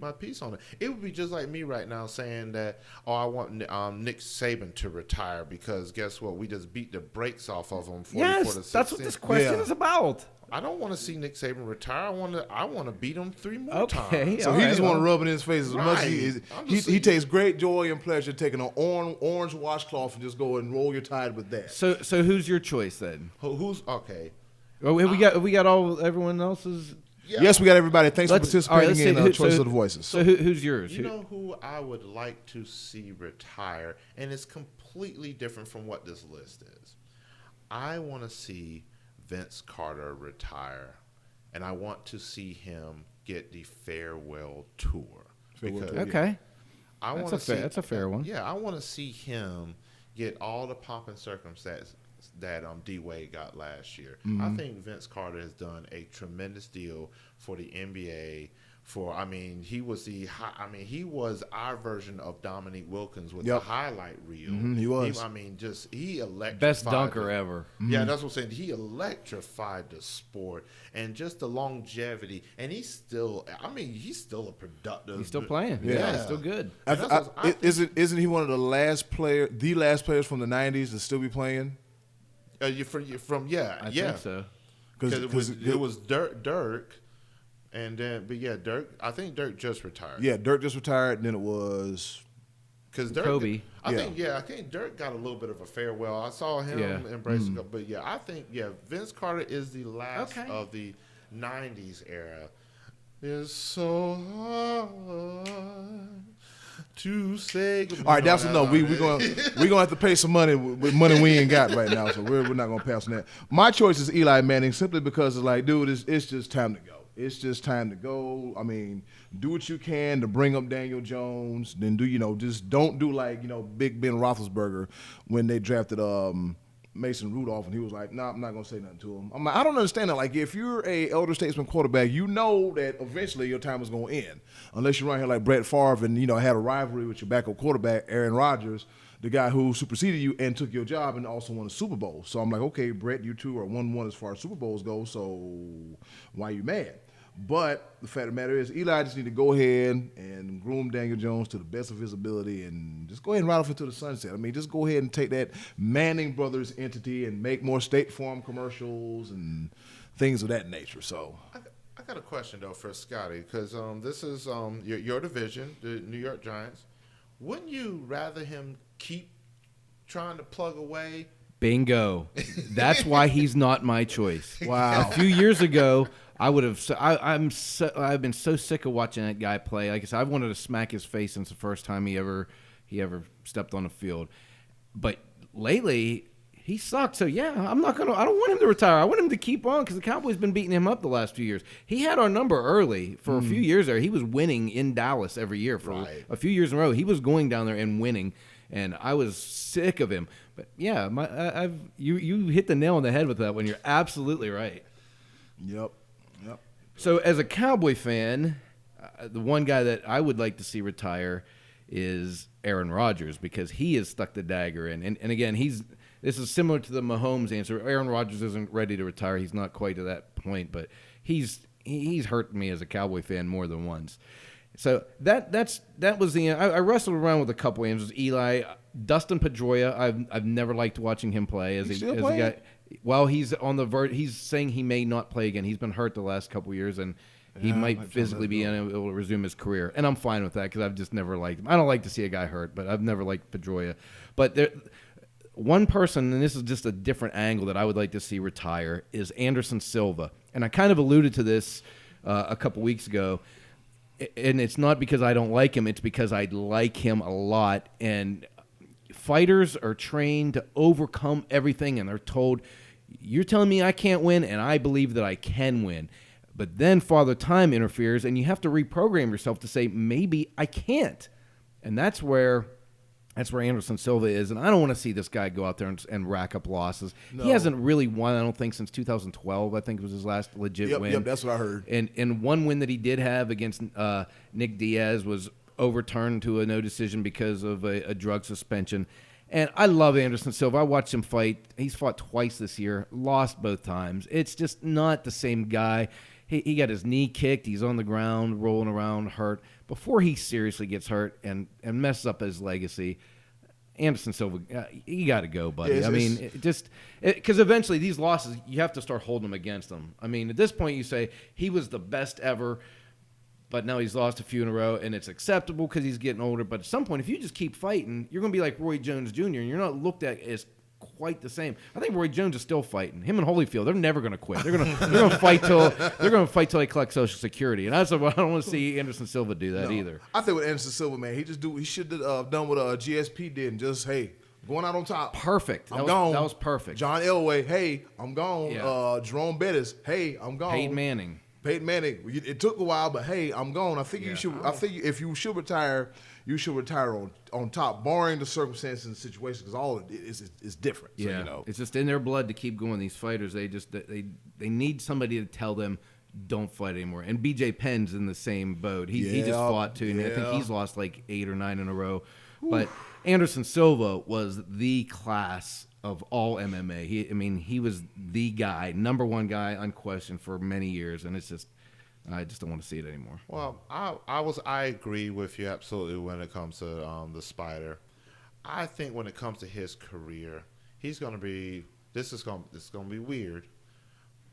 my piece on it. It would be just like me right now saying that, I want Nick Saban to retire because guess what? We just beat the brakes off of him. 44 to 16. That's what this question is about. I don't want to see Nick Saban retire. I want to beat him 3 more times. So he just want to rub it in his face as much as he takes great joy and pleasure taking an orange washcloth and just go and roll your tide with that. So who's your choice then? Who's okay? Well, we got everyone else's. Yeah. Yes, we got everybody. Thanks for participating in Choice of the Voices. So who's yours? You know who I would like to see retire, and it's completely different from what this list is. I want to see Vince Carter retire, and I want to see him get the farewell tour. Okay. That's a fair one. Yeah, I want to see him get all the pomp and circumstance that D-Wade got last year. I think Vince Carter has done a tremendous deal for the NBA. He was our version of Dominique Wilkins with the highlight reel. He was. He electrified. Best dunker ever. Yeah, that's what I'm saying. He electrified the sport and just the longevity. And he's still a productive. He's still playing. Yeah, he's still good. Isn't he one of the last players from the 90s to still be playing? I think so. Because it was Dirk. And then, Dirk. I think Dirk just retired. Yeah, Dirk just retired. And then it was because Dirk. Kobe. I think Dirk got a little bit of a farewell. I saw him embrace it, but I think Vince Carter is the last of the '90s era. It's so hard to say goodbye. All right, that's enough. We're gonna have to pay some money with money we ain't got right now, so we're not gonna pass on that. My choice is Eli Manning simply because it's like, dude, it's just time to go. It's just time to go. Do what you can to bring up Daniel Jones. Then just don't do like, Big Ben Roethlisberger when they drafted Mason Rudolph, and he was like, "Nah, I'm not gonna say nothing to him." I'm like, I don't understand that. Like, if you're a elder statesman quarterback, you know that eventually your time is gonna end, unless you run here like Brett Favre and had a rivalry with your backup quarterback Aaron Rodgers, the guy who superseded you and took your job and also won a Super Bowl. So I'm like, okay, Brett, you two are 1-1 as far as Super Bowls go. So why are you mad? But the fact of the matter is, Eli just need to go ahead and groom Daniel Jones to the best of his ability and just go ahead and ride off into the sunset. Just go ahead and take that Manning Brothers entity and make more State Farm commercials and things of that nature. So I got a question, though, for Scotty, because this is your division, the New York Giants. Wouldn't you rather him keep trying to plug away Bingo. That's why he's not my choice. Wow. A few years ago, I would have. I've been so sick of watching that guy play. Like I said, I've wanted to smack his face since the first time he ever stepped on the field. But lately, he sucked. So yeah, I don't want him to retire. I want him to keep on because the Cowboys been beating him up the last few years. He had our number early for a few years there. He was winning in Dallas every year for a few years in a row. He was going down there and winning, and I was sick of him. But yeah, you hit the nail on the head with that one. You're absolutely right. Yep. So as a Cowboy fan, the one guy that I would like to see retire is Aaron Rodgers because he has stuck the dagger in. And again, this is similar to the Mahomes answer. Aaron Rodgers isn't ready to retire. He's not quite to that point, but he's hurt me as a Cowboy fan more than once. So that was the I wrestled around with a couple answers. Eli, Dustin Pedroia. I've never liked watching him play as a guy. Well, he's on the verge. He's saying he may not play again. He's been hurt the last couple of years, and he might physically be unable to resume his career. And I'm fine with that because I've just never liked him. I don't like to see a guy hurt, but I've never liked Pedroia. But one person, and this is just a different angle that I would like to see retire, is Anderson Silva. And I kind of alluded to this a couple weeks ago. And it's not because I don't like him. It's because I like him a lot. And fighters are trained to overcome everything, and they're told, you're telling me I can't win, and I believe that I can win. But then Father Time interferes, and you have to reprogram yourself to say, maybe I can't. And that's where Anderson Silva is. And I don't want to see this guy go out there and rack up losses. No. He hasn't really won, I don't think, since 2012. I think it was his last legit win. Yep, that's what I heard. And one win that he did have against Nick Diaz was overturned to a no decision because of a drug suspension. And I love Anderson Silva. I watched him fight. He's fought twice this year, lost both times. It's just not the same guy. He got his knee kicked. He's on the ground, rolling around, hurt. Before he seriously gets hurt and messes up his legacy, Anderson Silva, you got to go, buddy. Yeah, because eventually these losses, you have to start holding them against them. I mean, at this point, you say he was the best ever, but now he's lost a few in a row, and it's acceptable because he's getting older. But at some point, if you just keep fighting, you're going to be like Roy Jones Jr., and you're not looked at as quite the same. I think Roy Jones is still fighting. Him and Holyfield, they're never going to quit. They're going to fight till they collect Social Security. And I don't want to see Anderson Silva do that either. I think with Anderson Silva, man, he should have done what GSP did and just going out on top. Perfect. I'm gone. That was perfect. John Elway, hey, I'm gone. Yeah. Jerome Bettis, hey, I'm gone. Peyton Manning. It took a while, but hey, I'm gone. I think you should. I think if you should retire, you should retire on top, barring the circumstances and the situation, because all of it is different. Yeah, so, it's just in their blood to keep going. These fighters, they need somebody to tell them, don't fight anymore. And BJ Penn's in the same boat. He just fought too, and I think he's lost like 8 or 9 in a row. Oof. But Anderson Silva was the class of all MMA. He was the guy, number one guy, unquestioned for many years, and I just don't want to see it anymore. Well, I agree with you absolutely when it comes to the Spider. I think when it comes to his career, he's going to be this is going to be weird,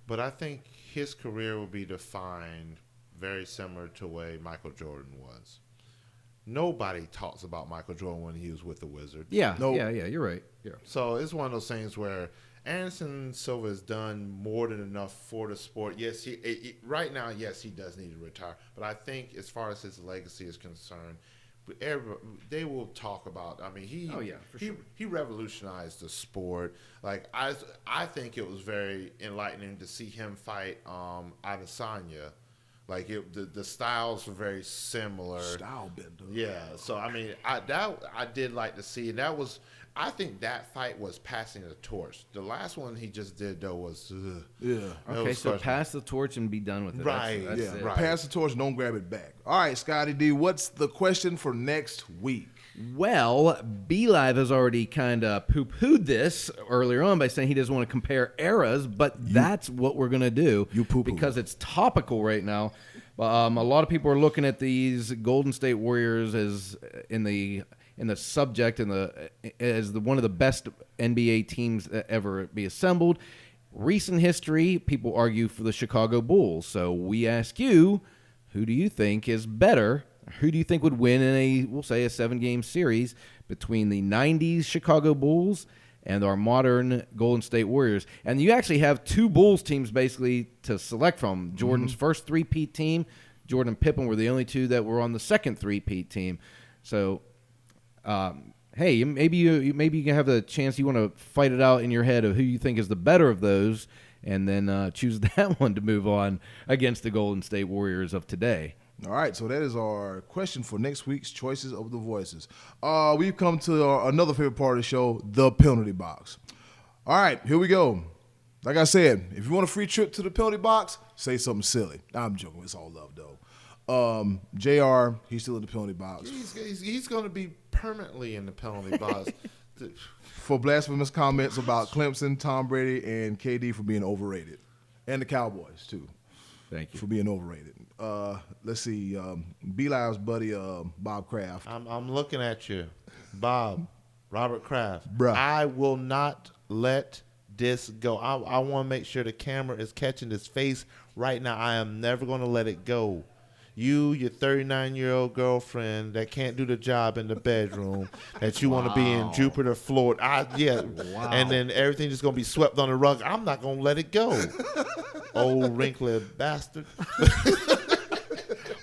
but I think his career will be defined very similar to the way Michael Jordan was. Nobody talks about Michael Jordan when he was with the Wizards. Yeah, you're right. Yeah. So it's one of those things where Anderson Silva has done more than enough for the sport. Yes, right now, yes, he does need to retire. But I think as far as his legacy is concerned, they will talk about. I mean, he revolutionized the sport. Like I think it was very enlightening to see him fight Adesanya. Like the styles were very similar. Style bender. Yeah. So I mean, I did like to see, and that was. I think that fight was passing the torch. The last one he just did though was Okay, so pass the torch and be done with it. Right. That's it. Right. Pass the torch, don't grab it back. All right, Scotty D, what's the question for next week? Well, B-Live has already kind of poo-pooed this earlier on by saying he doesn't want to compare eras, but that's what we're going to do because it's topical right now. A lot of people are looking at these Golden State Warriors as in the subject as one of the best NBA teams that ever be assembled. Recent history, people argue for the Chicago Bulls. So we ask you, who do you think is better? Who do you think would win in we'll say a 7-game series between the 90s Chicago Bulls and our modern Golden State Warriors. And you actually have two Bulls teams basically to select from. Jordan's first three-peat team, Jordan and Pippen were the only two that were on the second three-peat team. So, hey, maybe you can have the chance you want to fight it out in your head of who you think is the better of those, and then choose that one to move on against the Golden State Warriors of today. All right, so that is our question for next week's Choices of the Voices. We've come to another favorite part of the show, the penalty box. All right, here we go. Like I said, if you want a free trip to the penalty box, say something silly. I'm joking. It's all love, though. JR, he's still in the penalty box. He's going to be permanently in the penalty box. For blasphemous comments about Clemson, Tom Brady, and KD for being overrated. And the Cowboys, too. Thank you. For being overrated. Let's see. B-Live's buddy, Bob Kraft. I'm looking at you, Bob, Robert Kraft. Bruh. I will not let this go. I want to make sure the camera is catching this face right now. I am never going to let it go. You, your 39-year-old girlfriend that can't do the job in the bedroom, that you want to be in Jupiter, Florida. Wow. And then everything just going to be swept on the rug. I'm not going to let it go. Old wrinkly bastard.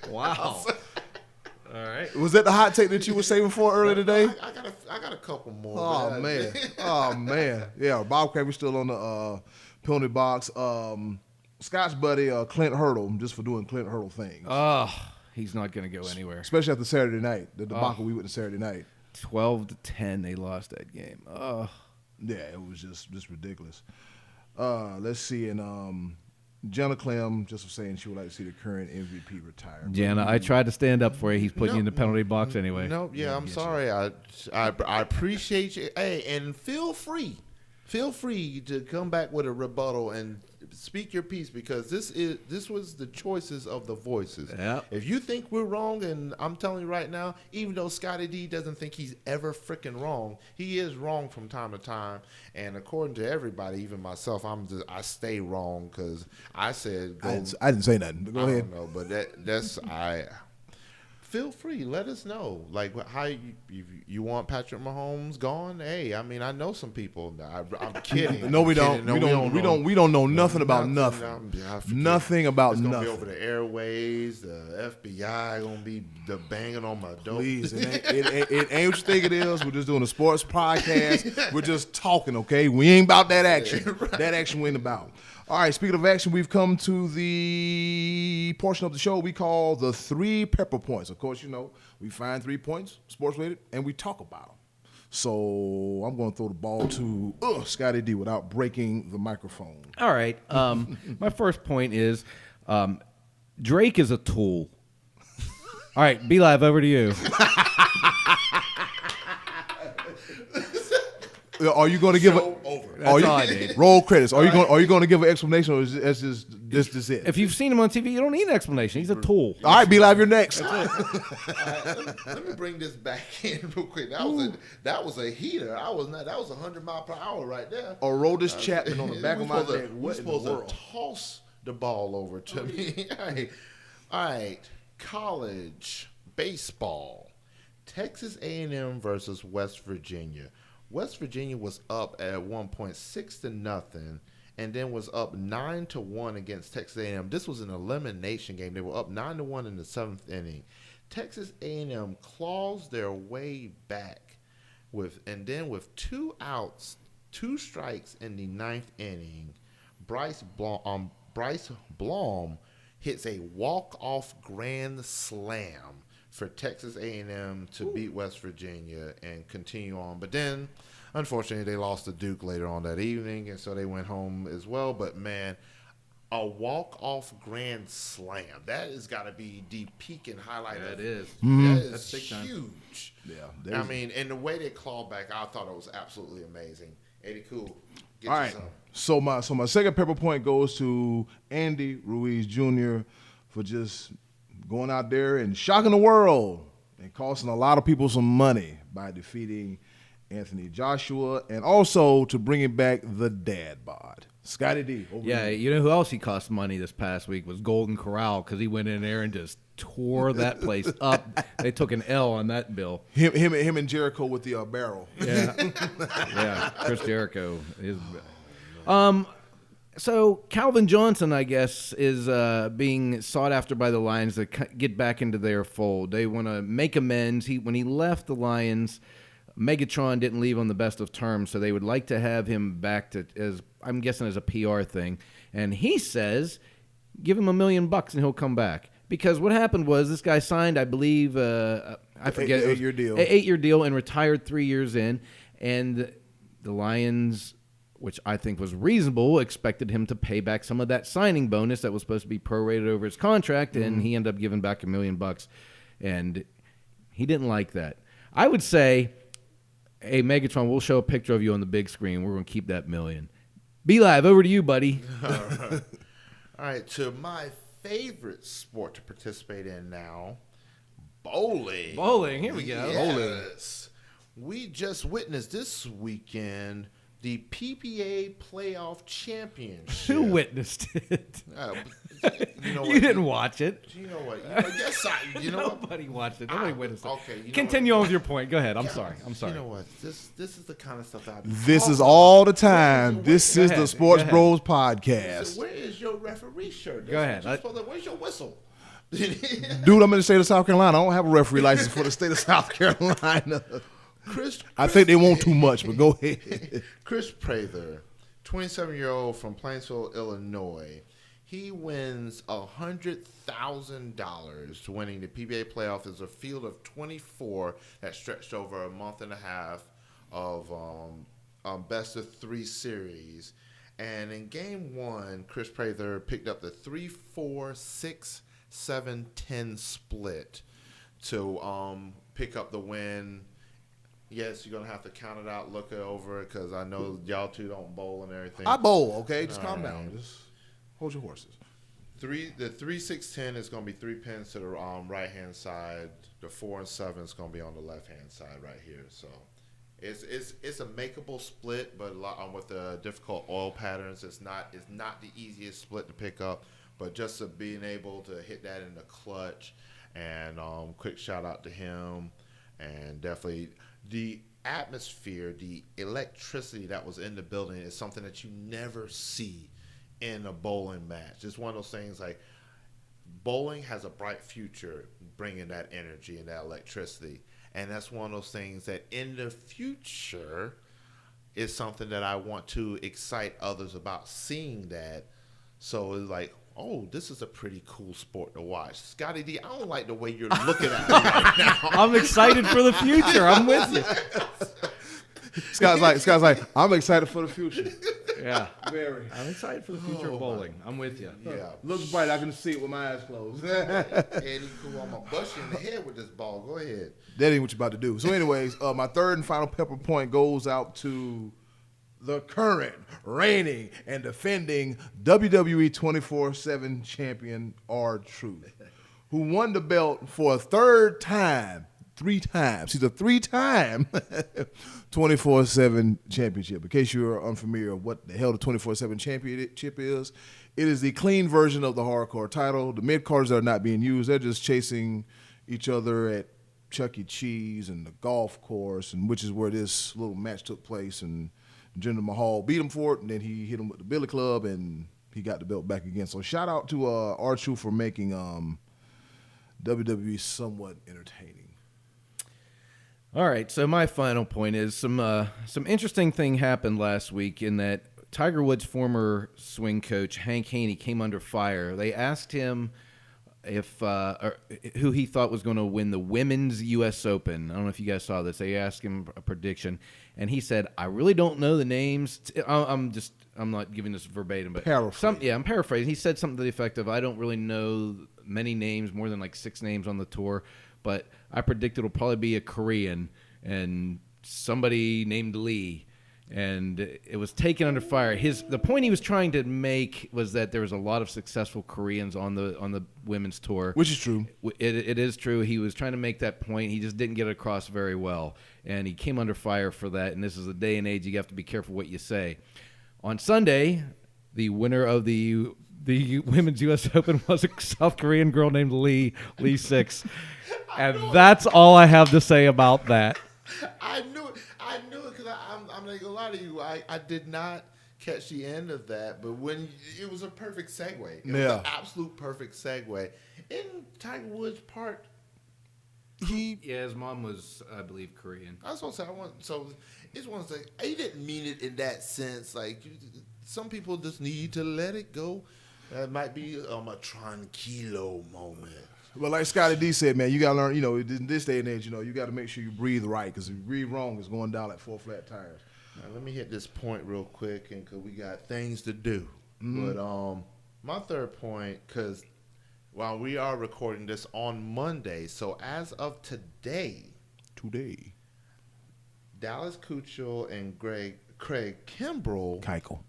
Wow. All right. Was that the hot take that you were saving for earlier today? I got a couple more. Oh, man. Oh, man. Yeah, Bob Kraft is still on the penalty box. Scott's buddy, Clint Hurdle, just for doing Clint Hurdle things. Oh, he's not going to go anywhere. Especially after Saturday night, the debacle we went to Saturday night. 12-10, they lost that game. Oh. Yeah, it was just ridiculous. Let's see, and Jenna Clem just was saying she would like to see the current MVP retire. Jenna, I tried to stand up for you. He's putting you in the penalty box anyway. No, yeah, I'm sorry. I appreciate you. Hey, and feel free to come back with a rebuttal and speak your piece, because this was the choices of the voices. Yep. If you think we're wrong, and I'm telling you right now, even though Scotty D doesn't think he's ever freaking wrong, he is wrong from time to time. And according to everybody, even myself, I stay wrong because I said I didn't say nothing. But go ahead. I don't know, but that's feel free. Let us know. Like, how you want Patrick Mahomes gone? Hey, I mean, I know some people. I'm kidding. No, we don't. We don't know nothing about nothing. Nothing about it's nothing. Gonna be over the airways. The FBI gonna be banging on my door. Please, it ain't what you think it is. We're just doing a sports podcast. We're just talking, okay? We ain't about that action. Right. That action we ain't about. All right, speaking of action, we've come to the portion of the show we call the 3 pepper points. Of course, you know, we find 3 points, sports-related, and we talk about them. So I'm going to throw the ball to Scotty D without breaking the microphone. All right. My first point is Drake is a tool. All right, B-Live, over to you. Are you going to give roll credits? Are you going to give an explanation, or is this just it? If you've seen him on TV, you don't need an explanation. He's a tool. All right, B-Live, you're next. Let me bring this back in real quick. That was a heater. That was 100 mile per hour right there. Or Aroldis Chapman on the back of my neck. We're supposed to toss the ball over to me. All right, college baseball. Texas A&M versus West Virginia. West Virginia was up at one point 6-0, and then was up 9-1 against Texas A&M. This was an elimination game. They were up 9-1 in the 7th inning. Texas A&M claws their way back with 2 outs, 2 strikes in the 9th inning. Bryce Blom hits a walk-off grand slam for Texas A&M to beat West Virginia and continue on. But then, unfortunately, they lost to Duke later on that evening, and so they went home as well. But, man, a walk-off grand slam, that has got to be the peak and highlight. That is. Mm-hmm. That is huge. Yeah. I mean, and the way they clawed back, I thought it was absolutely amazing. Eddie Cool, get all you right. some. So my second pepper point goes to Andy Ruiz Jr. for just going out there and shocking the world and costing a lot of people some money by defeating Anthony Joshua, and also to bringing back the dad bod. Scotty D. Yeah, you know who else he cost money this past week was Golden Corral because he went in there and just tore that place up. They took an L on that bill. Him and Jericho with the barrel. Yeah, yeah. Chris Jericho is. So Calvin Johnson, I guess, is being sought after by the Lions to get back into their fold. They want to make amends. When he left the Lions, Megatron didn't leave on the best of terms, so they would like to have him back as I'm guessing as a PR thing. And he says, give him $1 million and he'll come back. Because what happened was this guy signed, I believe, I forget, an 8-year deal. An 8-year deal and retired 3 years in. And the Lions, which I think was reasonable, expected him to pay back some of that signing bonus that was supposed to be prorated over his contract, and he ended up giving back $1 million. And he didn't like that. I would say, hey, Megatron, we'll show a picture of you on the big screen. We're going to keep that $1 million. Be Live, over to you, buddy. All right, to my favorite sport to participate in now, bowling. Bowling, here we go. Yes. We just witnessed this weekend the PPA Playoff Championship. Who witnessed it? You know what? You didn't watch it. You know what? Yes, you know what? Nobody watched it. Nobody witnessed it. Okay. Continue on with your point. Go ahead. I'm sorry. You know what? This is the kind of stuff that This is all the time. This is the Sports Bros podcast. Where is your referee shirt? Go ahead. Where's your whistle? Dude, I'm in the state of South Carolina. I don't have a referee license for the state of South Carolina. I think they want too much, but go ahead. Chris Prather, 27-year-old from Plainsville, Illinois. He wins $100,000 winning the PBA playoff. It's a field of 24 that stretched over a month and a half of best of 3 series. And in game 1, Chris Prather picked up the 3-4, 6-7-10 split to pick up the win. Yes, you're going to have to count it out, look it over, because I know y'all two don't bowl and everything. I bowl, okay? Just calm down. Just hold your horses. The 3-6-10 is going to be 3 pins to the right-hand side. The 4 and 7 is going to be on the left-hand side right here. So it's a makeable split, but with the difficult oil patterns, it's not the easiest split to pick up. But just being able to hit that in the clutch, and quick shout out to him, and definitely the atmosphere, the electricity that was in the building is something that you never see in a bowling match. It's one of those things like bowling has a bright future bringing that energy and that electricity. And that's one of those things that in the future is something that I want to excite others about seeing that. So it's like, oh, this is a pretty cool sport to watch. Scotty D, I don't like the way you're looking at me right now. I'm excited for the future. I'm with you. Scott's like, I'm excited for the future. Yeah. Very. I'm excited for the future of bowling. I'm with you. Yeah. Looks bright. I can see it with my eyes closed. Eddie, cool. I'm going to bust you in the head with this ball. Go ahead. That ain't what you're about to do. So anyways, my third and final pepper point goes out to the current, reigning, and defending WWE 24/7 champion R-Truth, who won the belt for a third time, 3 times. He's a 3-time 24/7 championship. In case you're unfamiliar with what the hell the 24/7 championship is, it is the clean version of the hardcore title. The mid-carders that are not being used, they're just chasing each other at Chuck E. Cheese and the golf course, and which is where this little match took place. And Jinder Mahal beat him for it, and then he hit him with the Billy Club, and he got the belt back again. So shout out to R-Truth for making WWE somewhat entertaining. All right, so my final point is some interesting thing happened last week in that Tiger Woods' former swing coach, Hank Haney, came under fire. They asked him who he thought was going to win the women's U.S. Open. I don't know if you guys saw this. They asked him a prediction, and he said, "I really don't know the names." I'm not giving this verbatim, but I'm paraphrasing. He said something to the effect of, "I don't really know many names, more than like 6 names on the tour, but I predict it'll probably be a Korean and somebody named Lee." And it was taken under fire. The point he was trying to make was that there was a lot of successful Koreans on the women's tour, which is true. It is true. He was trying to make that point. He just didn't get it across very well, and he came under fire for that. And this is a day and age you have to be careful what you say. On Sunday, the winner of the Women's U.S. Open was a South Korean girl named Lee Six. And that's all I have to say about that. I knew it because I'm not going to lie to you. I did not catch the end of that, but when it was a perfect segue. It was an absolute perfect segue. In Tiger Woods' part, his mom was, I believe, Korean. I was going to say, it's one thing. He didn't mean it in that sense. Like, some people just need to let it go. That might be a tranquilo moment. But like Scotty D said, man, you got to learn, in this day and age, you got to make sure you breathe right, because if you breathe wrong, it's going down like 4 flat tires. Now, let me hit this point real quick, and because we got things to do. Mm-hmm. But my third point, because while we are recording this on Monday, so as of today, Dallas Keuchel and Craig Kimbrell. Keuchel?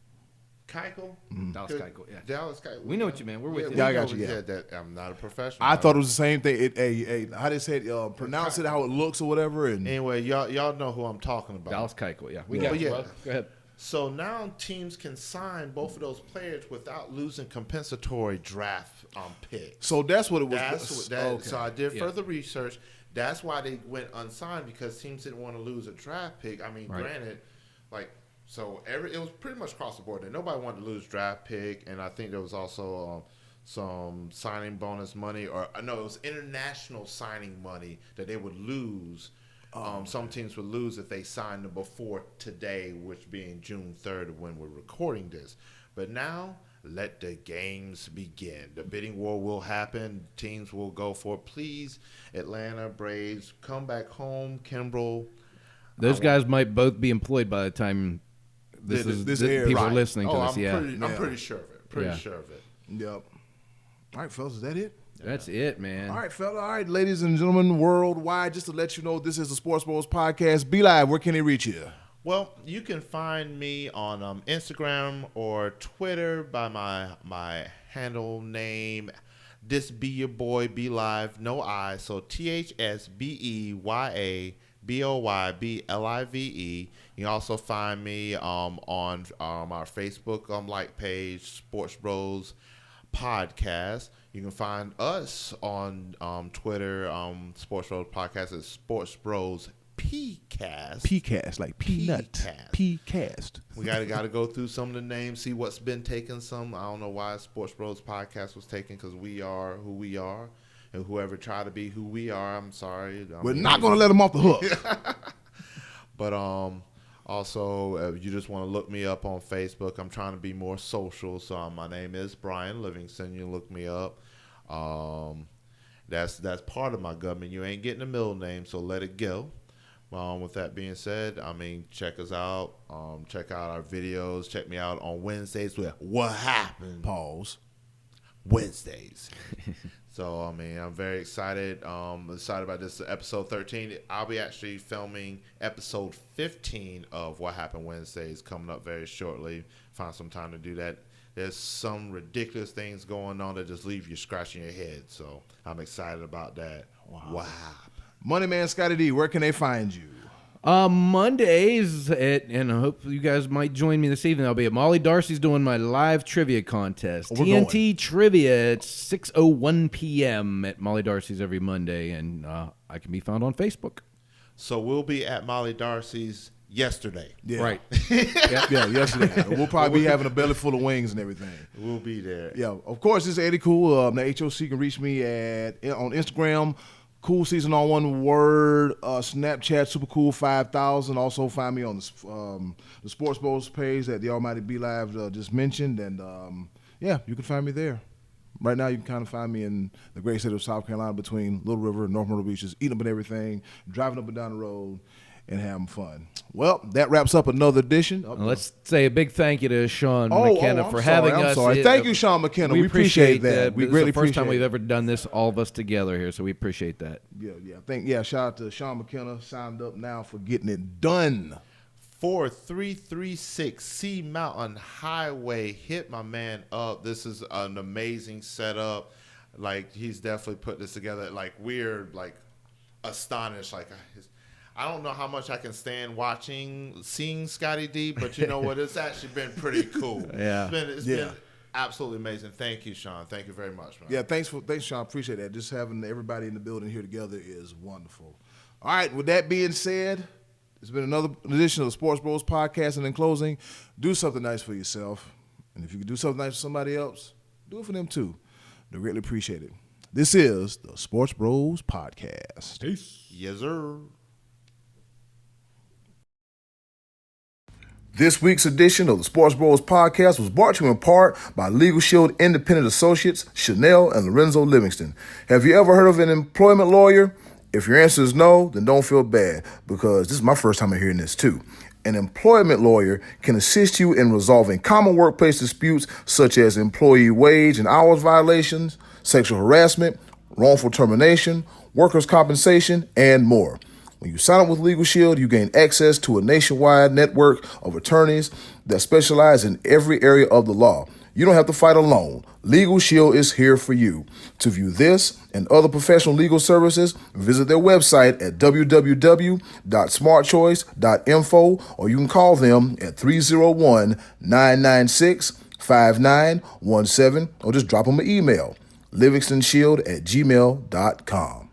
Dallas Keuchel, yeah. Dallas Keuchel. We know what you mean. We're with you. Yeah, I got you. Yeah. That I'm not a professional. I thought it was the same thing. How they said, pronounce it how it looks or whatever. And anyway, y'all know who I'm talking about. Dallas Keuchel, yeah. We got you. Go ahead. So now teams can sign both of those players without losing compensatory draft picks. So that's what it was. Okay. So I did further research. That's why they went unsigned, because teams didn't want to lose a draft pick. I mean, granted, so it was pretty much across the board. And nobody wanted to lose draft pick, and I think there was also some signing bonus money, it was international signing money that they would lose. Some teams would lose if they signed them before today, which being June 3rd when we're recording this. But now, let the games begin. The bidding war will happen. Teams will go for, please, Atlanta Braves, come back home, Kimbrell. Those guys might both be employed by the time this people are listening to this. I'm pretty sure of it. Sure of it. Yep. All right, fellas, is that it? That's it, man. All right, fella. All right, ladies and gentlemen, worldwide, just to let you know, this is the SportsBros podcast. Be Live, where can they reach you? Well, you can find me on Instagram or Twitter by my handle name. This be your boy, Be Live, no I. So THSBEYABOYBLIVE. You can also find me on our Facebook like page, SportsBros Podcast. You can find us on Twitter, SportsBros Podcast is SportsBros PCast. PCast, like peanut. PCast. We gotta go through some of the names, see what's been taken. I don't know why SportsBros Podcast was taken, because we are who we are, and whoever tried to be who we are, I'm sorry. We're not gonna let them off the hook. But also, if you just want to look me up on Facebook, I'm trying to be more social. So my name is Brian Livingston. You look me up. That's part of my government. You ain't getting a middle name, so let it go. With that being said, check us out. Check out our videos. Check me out on Wednesdays with What Happened? Pause. Wednesdays. So, I'm very excited. Excited about this episode 13. I'll be actually filming episode 15 of What Happened Wednesdays coming up very shortly. Find some time to do that. There's some ridiculous things going on that just leave you scratching your head. So, I'm excited about that. Wow. Money Man Scotty D, where can they find you? Mondays, and I hope you guys might join me this evening. I'll be at Molly Darcy's doing my live trivia contest. TNT Trivia at 6:01 p.m. at Molly Darcy's every Monday, and I can be found on Facebook. So we'll be at Molly Darcy's yesterday. Yeah. Right. Yeah, yesterday. We'll probably be having a belly full of wings and everything. We'll be there. Yeah, of course, this is Eddie Cool. The HOC can reach me on Instagram. Cool Season on one word. Snapchat Super Cool 5000. Also find me on the SportsBros page that the Almighty Be Live just mentioned, and you can find me there. Right now, you can kind of find me in the great state of South Carolina between Little River and North Myrtle Beach, just eating up and everything, driving up and down the road, and having fun. Well, that wraps up another edition. Let's say a big thank you to Sean McKenna for having us. Thank you, Sean McKenna. We appreciate that. We really appreciate it. This is the first time we've ever done this, all of us together here, so we appreciate that. Shout out to Sean McKenna, signed up now for getting it done. 4336 Sea Mountain Highway. Hit my man up. This is an amazing setup. Like, he's definitely put this together. Like, we're like astonished. Like, I don't know how much I can stand seeing Scotty D, but you know what? It's actually been pretty cool. Yeah. It's been absolutely amazing. Thank you, Sean. Thank you very much, man. Yeah, thanks, Sean. Appreciate that. Just having everybody in the building here together is wonderful. All right, with that being said, it's been another edition of the Sports Bros podcast. And in closing, do something nice for yourself. And if you can do something nice for somebody else, do it for them too. They greatly appreciate it. This is the Sports Bros podcast. Peace. Yes, sir. This week's edition of the Sports Bros podcast was brought to you in part by Legal Shield Independent Associates, Chanel and Lorenzo Livingston. Have you ever heard of an employment lawyer? If your answer is no, then don't feel bad, because this is my first time hearing this too. An employment lawyer can assist you in resolving common workplace disputes such as employee wage and hours violations, sexual harassment, wrongful termination, workers' compensation, and more. When you sign up with Legal Shield, you gain access to a nationwide network of attorneys that specialize in every area of the law. You don't have to fight alone. Legal Shield is here for you. To view this and other professional legal services, visit their website at www.smartchoice.info, or you can call them at 301-996-5917, or just drop them an email, livingstonshield@gmail.com.